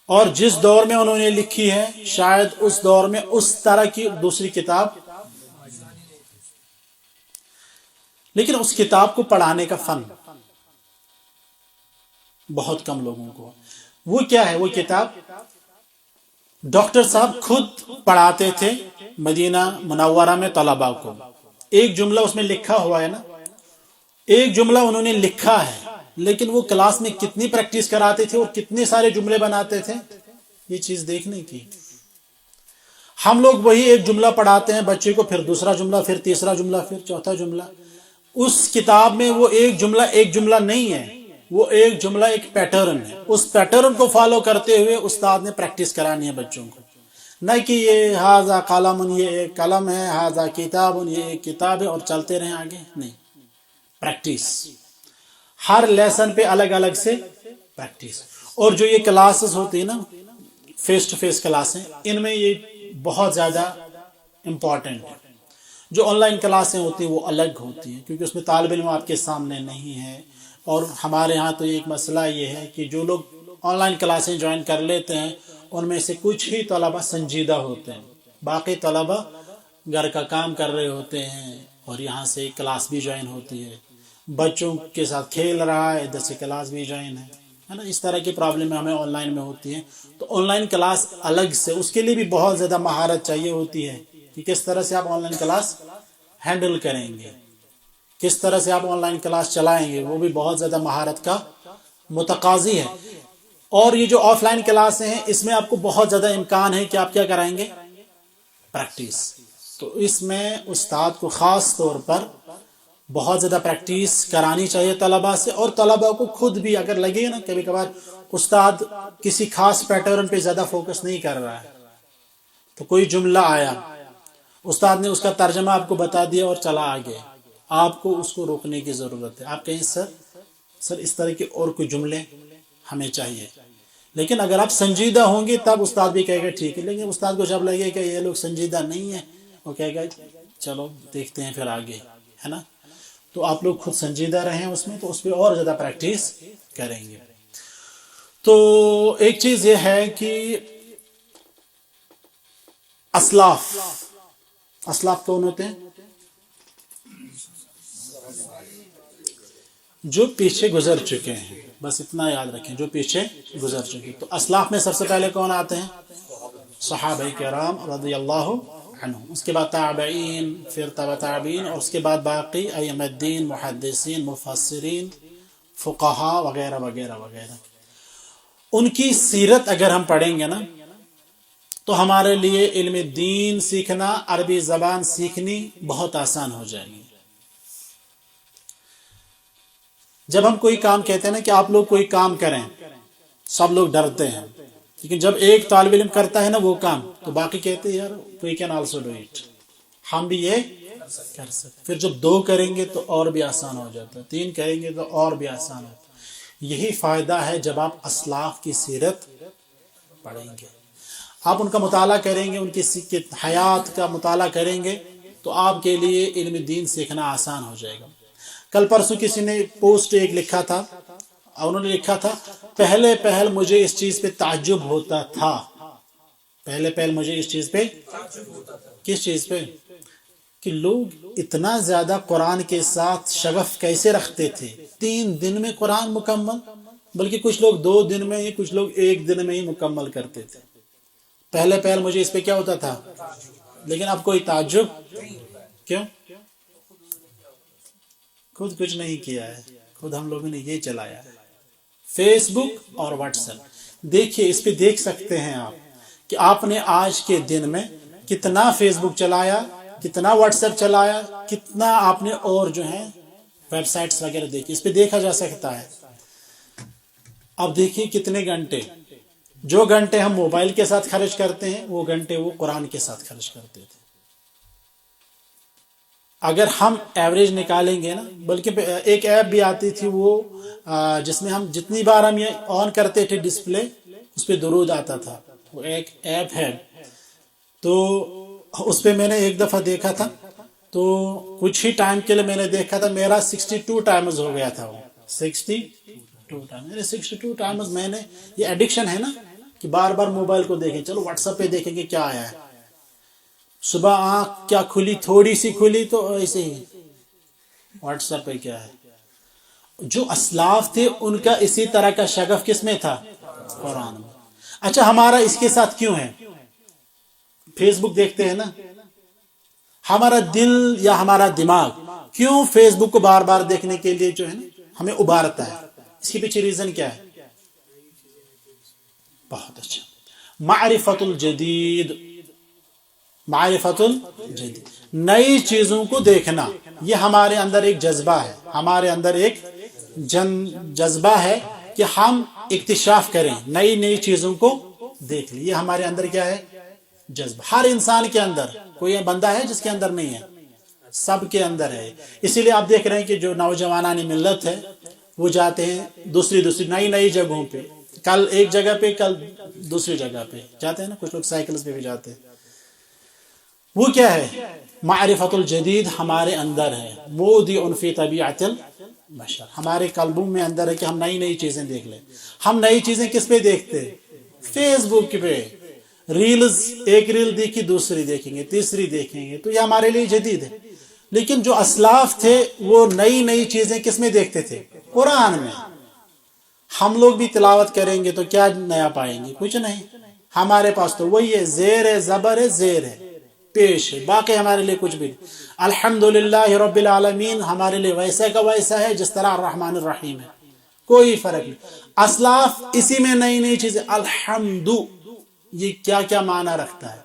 اور جس دور میں انہوں نے لکھی ہے شاید اس دور میں اس طرح کی دوسری کتاب, لیکن اس کتاب کو پڑھانے کا فن بہت کم لوگوں کو. وہ کیا ہے؟ وہ کتاب ڈاکٹر صاحب خود پڑھاتے تھے مدینہ منورہ میں طلباء کو. ایک جملہ اس میں لکھا ہوا ہے نا, ایک جملہ انہوں نے لکھا ہے, لیکن وہ کلاس میں کتنی پریکٹس کراتے تھے اور کتنے سارے جملے بناتے تھے, یہ چیز دیکھنے کی. ہم لوگ وہی ایک جملہ پڑھاتے ہیں بچے کو, پھر دوسرا جملہ, پھر تیسرا جملہ, پھر چوتھا جملہ. اس کتاب میں وہ ایک جملہ نہیں ہے, وہ ایک جملہ ایک پیٹرن ہے. اس پیٹرن کو فالو کرتے ہوئے استاد نے پریکٹس کرانی ہے بچوں کو, نہ کہ یہ ھذا قلم, یہ ایک قلم ہے, ھذا کتاب, یہ ایک کتاب ہے, اور چلتے رہیں آگے. نہیں, پریکٹس. ہر لیسن پہ الگ الگ سے پریکٹس. اور جو یہ کلاسز ہوتی ہیں نا, فیس ٹو فیس کلاسیں, ان میں یہ بہت زیادہ امپورٹنٹ ہے. جو آن لائن کلاسیں ہوتی ہیں وہ الگ ہوتی ہیں, کیونکہ اس میں طالب علم آپ کے سامنے نہیں ہے. اور ہمارے ہاں تو ایک مسئلہ یہ ہے کہ جو لوگ آن لائن کلاسیں جوائن کر لیتے ہیں ان میں سے کچھ ہی طلبہ سنجیدہ ہوتے ہیں, باقی طلبہ گھر کا کام کر رہے ہوتے ہیں اور یہاں سے کلاس بھی جوائن ہوتی ہے, بچوں کے ساتھ کھیل رہا ہے, ادھر سے کلاس بھی جوائن ہے نا. اس طرح کی پرابلم ہمیں آن لائن میں ہوتی ہیں. تو آن لائن کلاس الگ سے, اس کے لیے بھی بہت زیادہ مہارت چاہیے ہوتی ہے کہ کس طرح سے آپ آن لائن کلاس ہینڈل کریں گے, کس طرح سے آپ آن لائن کلاس چلائیں گے, وہ بھی بہت زیادہ مہارت کا متقاضی ہے. اور یہ جو آف لائن کلاسیں ہیں اس میں آپ کو بہت زیادہ امکان ہے کہ آپ کیا کرائیں گے, پریکٹس. تو اس میں استاد کو خاص طور پر بہت زیادہ پریکٹس کرانی چاہیے طلباء سے, اور طلباء کو خود بھی اگر لگے نا کبھی کبھار استاد کسی خاص پیٹرن پہ زیادہ فوکس نہیں کر رہا ہے, تو کوئی جملہ آیا, استاد نے اس کا ترجمہ آپ کو بتا دیا اور چلا آگے, آپ کو اس کو روکنے کی ضرورت ہے. آپ کہیں سر اس طرح کے اور کوئی جملے ہمیں چاہیے. لیکن اگر آپ سنجیدہ ہوں گے تب استاد بھی کہے گا ٹھیک ہے, لیکن استاد کو جب لگے کہ یہ لوگ سنجیدہ نہیں ہیں, وہ کہے گا چلو دیکھتے ہیں پھر آگے, ہے نا. تو آپ لوگ خود سنجیدہ رہیں اس میں, تو اس پہ اور زیادہ پریکٹس کریں گے. تو ایک چیز یہ ہے کہ اسلاف کون ہوتے ہیں؟ جو پیچھے گزر چکے ہیں, بس اتنا یاد رکھیں, جو پیچھے گزر چکے. تو اسلاف میں سب سے پہلے کون آتے ہیں؟ صحابہ کرام رضی اللہ عنہ, اس کے بعد تابعین, پھر تبع تابعین, اور اس کے بعد باقی ائمہ الدین, محدثین, مفسرین, فقہا وغیرہ وغیرہ وغیرہ. ان کی سیرت اگر ہم پڑھیں گے نا تو ہمارے لیے علم دین سیکھنا، عربی زبان سیکھنی بہت آسان ہو جائے گی۔ جب ہم کوئی کام کہتے ہیں نا کہ آپ لوگ کوئی کام کریں، سب لوگ ڈرتے ہیں، لیکن جب ایک طالب علم کرتا ہے نا وہ کام تو باقی کہتے ہیں یار we can also do it, ہم بھی یہ کر سکتے۔ پھر جب 2 کریں گے تو اور بھی آسان ہو جاتا ہے، 3 کریں گے تو اور بھی آسان ہوتا ہے۔ یہی فائدہ ہے جب آپ اسلاف کی سیرت پڑھیں گے، آپ ان کا مطالعہ کریں گے، ان کی حیات کا مطالعہ کریں گے تو آپ کے لیے علم دین سیکھنا آسان ہو جائے گا۔ کل پرسوں کسی نے پوسٹ ایک لکھا تھا، انہوں نے لکھا تھا پہل مجھے اس چیز پہ تعجب ہوتا تھا، پہل مجھے اس چیز پہ، کس چیز پہ؟ کہ لوگ اتنا زیادہ قرآن کے ساتھ شغف کیسے رکھتے تھے، 3 دن میں قرآن مکمل، بلکہ کچھ لوگ 2 دن میں ہی، کچھ لوگ 1 دن میں ہی مکمل کرتے تھے۔ پہلے مجھے اس پہ کیا ہوتا تھا، لیکن اب کوئی تعجب کیوں؟ خود کچھ نہیں کیا ہے، خود ہم لوگوں نے یہ چلایا ہے، فیس بک اور واٹس ایپ۔ دیکھیے اس پہ دیکھ سکتے ہیں آپ کہ آپ نے آج کے دن میں کتنا فیس بک چلایا، کتنا واٹس ایپ چلایا، کتنا آپ نے اور جو ہیں ویب سائٹس وغیرہ دیکھی، اس پہ دیکھا جا سکتا ہے۔ اب دیکھیے کتنے گھنٹے، جو گھنٹے ہم موبائل کے ساتھ خرچ کرتے ہیں وہ گھنٹے وہ قرآن کے ساتھ خرچ کرتے تھے۔ اگر ہم ایوریج نکالیں گے نا، بلکہ ایک ایپ بھی آتی تھی وہ جس میں ہم جتنی بار ہم یہ آن کرتے تھے ڈسپلے اس پہ درود آتا تھا، وہ ایک ایپ ہے، تو اس پہ میں نے ایک دفعہ دیکھا تھا تو کچھ ہی ٹائم کے لیے میں نے دیکھا تھا، میرا 62 ٹائمز ہو گیا تھا، وہ 62 ٹائمز میں نے، یہ ایڈکشن ہے نا کہ بار بار موبائل کو دیکھیں، چلو واٹس ایپ پہ دیکھیں گے کیا آیا ہے، صبح آنکھ کیا کھلی، تھوڑی سی کھلی تو ایسے ہی واٹس ایپ پہ کیا ہے۔ جو اسلاف تھے ان کا اسی طرح کا شغف کس میں تھا، قرآن میں۔ اچھا ہمارا اس کے ساتھ کیوں ہے، فیس بک دیکھتے ہیں نا، ہمارا دل یا ہمارا دماغ کیوں فیس بک کو بار بار دیکھنے کے لیے جو ہے نا ہمیں ابھارتا ہے، اس کے پیچھے ریزن کیا ہے؟ بہت اچھا، معرفت الجدید، معرفت الجدید، نئی چیزوں کو دیکھنا، یہ ہمارے اندر ایک جذبہ ہے، ہمارے اندر ایک جذبہ ہے کہ ہم اکتشاف کریں، نئی چیزوں کو دیکھ لیں، یہ ہمارے اندر کیا ہے، جذبہ۔ ہر انسان کے اندر، کوئی بندہ ہے جس کے اندر نہیں ہے، سب کے اندر ہے۔ اسی لیے آپ دیکھ رہے ہیں کہ جو نوجوانان ملت ہے وہ جاتے ہیں دوسری نئی جگہوں پہ، کل ایک جگہ پہ، کل دوسری جگہ پہ جاتے ہیں نا، کچھ لوگ سائیکلز پہ بھی جاتے ہیں۔ وہ کیا ہے، معرفت الجدید ہمارے اندر ہے، مودع فی طبیعت البشر، ہمارے قلبوں میں اندر ہے کہ ہم نئی چیزیں دیکھ لیں۔ ہم نئی چیزیں کس پہ دیکھتے ہیں، فیس بک پہ، ریلز، ایک ریل دیکھی دوسری دیکھیں گے، تیسری دیکھیں گے، تو یہ ہمارے لیے جدید ہے۔ لیکن جو اسلاف تھے وہ نئی چیزیں کس میں دیکھتے تھے، قرآن میں۔ ہم لوگ بھی تلاوت کریں گے تو کیا نیا پائیں گے، کچھ نہیں، ہمارے پاس تو وہی ہے، زیر ہے، زبر ہے، زیر ہے، پیش ہے، باقی ہمارے لیے کچھ بھی نہیں۔ الحمدللہ رب العالمین ہمارے لیے ویسا کا ویسا ہے جس طرح الرحمن الرحیم ہے، کوئی فرق نہیں۔ اسلاف اسی میں نئی چیزیں، الحمد یہ کیا معنی رکھتا ہے،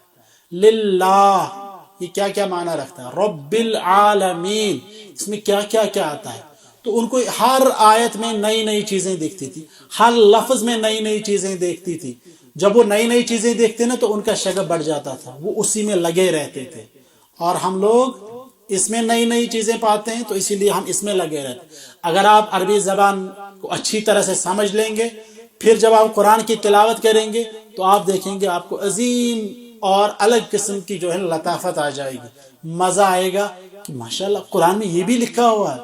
للہ یہ کیا معنی رکھتا ہے، رب العالمین اس میں کیا آتا ہے۔ تو ان کو ہر آیت میں نئی چیزیں دیکھتی تھی، ہر لفظ میں نئی چیزیں دیکھتی تھی۔ جب وہ نئی چیزیں دیکھتے نا تو ان کا شغف بڑھ جاتا تھا، وہ اسی میں لگے رہتے تھے۔ اور ہم لوگ اس میں نئی چیزیں پاتے ہیں تو اسی لیے ہم اس میں لگے رہتے ہیں۔ اگر آپ عربی زبان کو اچھی طرح سے سمجھ لیں گے، پھر جب آپ قرآن کی تلاوت کریں گے تو آپ دیکھیں گے آپ کو عظیم اور الگ قسم کی جو ہے لطافت آ جائے گی، مزہ آئے گا کہ ماشاءاللہ قرآن میں یہ بھی لکھا ہوا ہے،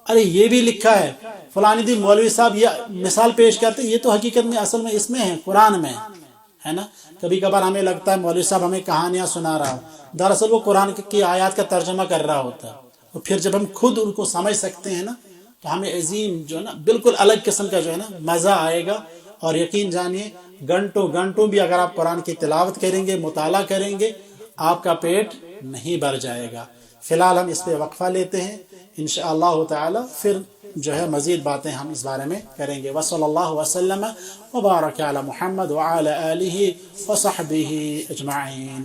ارے یہ بھی لکھا ہے، فلانی دن مولوی صاحب یہ مثال پیش کرتے، یہ تو حقیقت میں اصل میں اس میں ہے، قرآن میں ہے نا۔ کبھی کبھار ہمیں لگتا ہے مولوی صاحب ہمیں کہانیاں سنا رہا ہو، دراصل وہ قرآن کی آیات کا ترجمہ کر رہا ہوتا ہے۔ اور پھر جب ہم خود ان کو سمجھ سکتے ہیں نا تو ہمیں عظیم جو ہے نا بالکل الگ قسم کا جو ہے نا مزہ آئے گا۔ اور یقین جانیے گھنٹوں بھی اگر آپ قرآن کی تلاوت کریں گے، مطالعہ کریں گے، آپ کا پیٹ نہیں بھر جائے گا۔ فی الحال ہم اس پہ وقفہ لیتے ہیں، انشاءاللہ تعالی پھر جو ہے مزید باتیں ہم اس بارے میں کریں گے۔ وصلی اللہ وسلم وبارک علی محمد وعلی آلہ وصحبہ اجمعین۔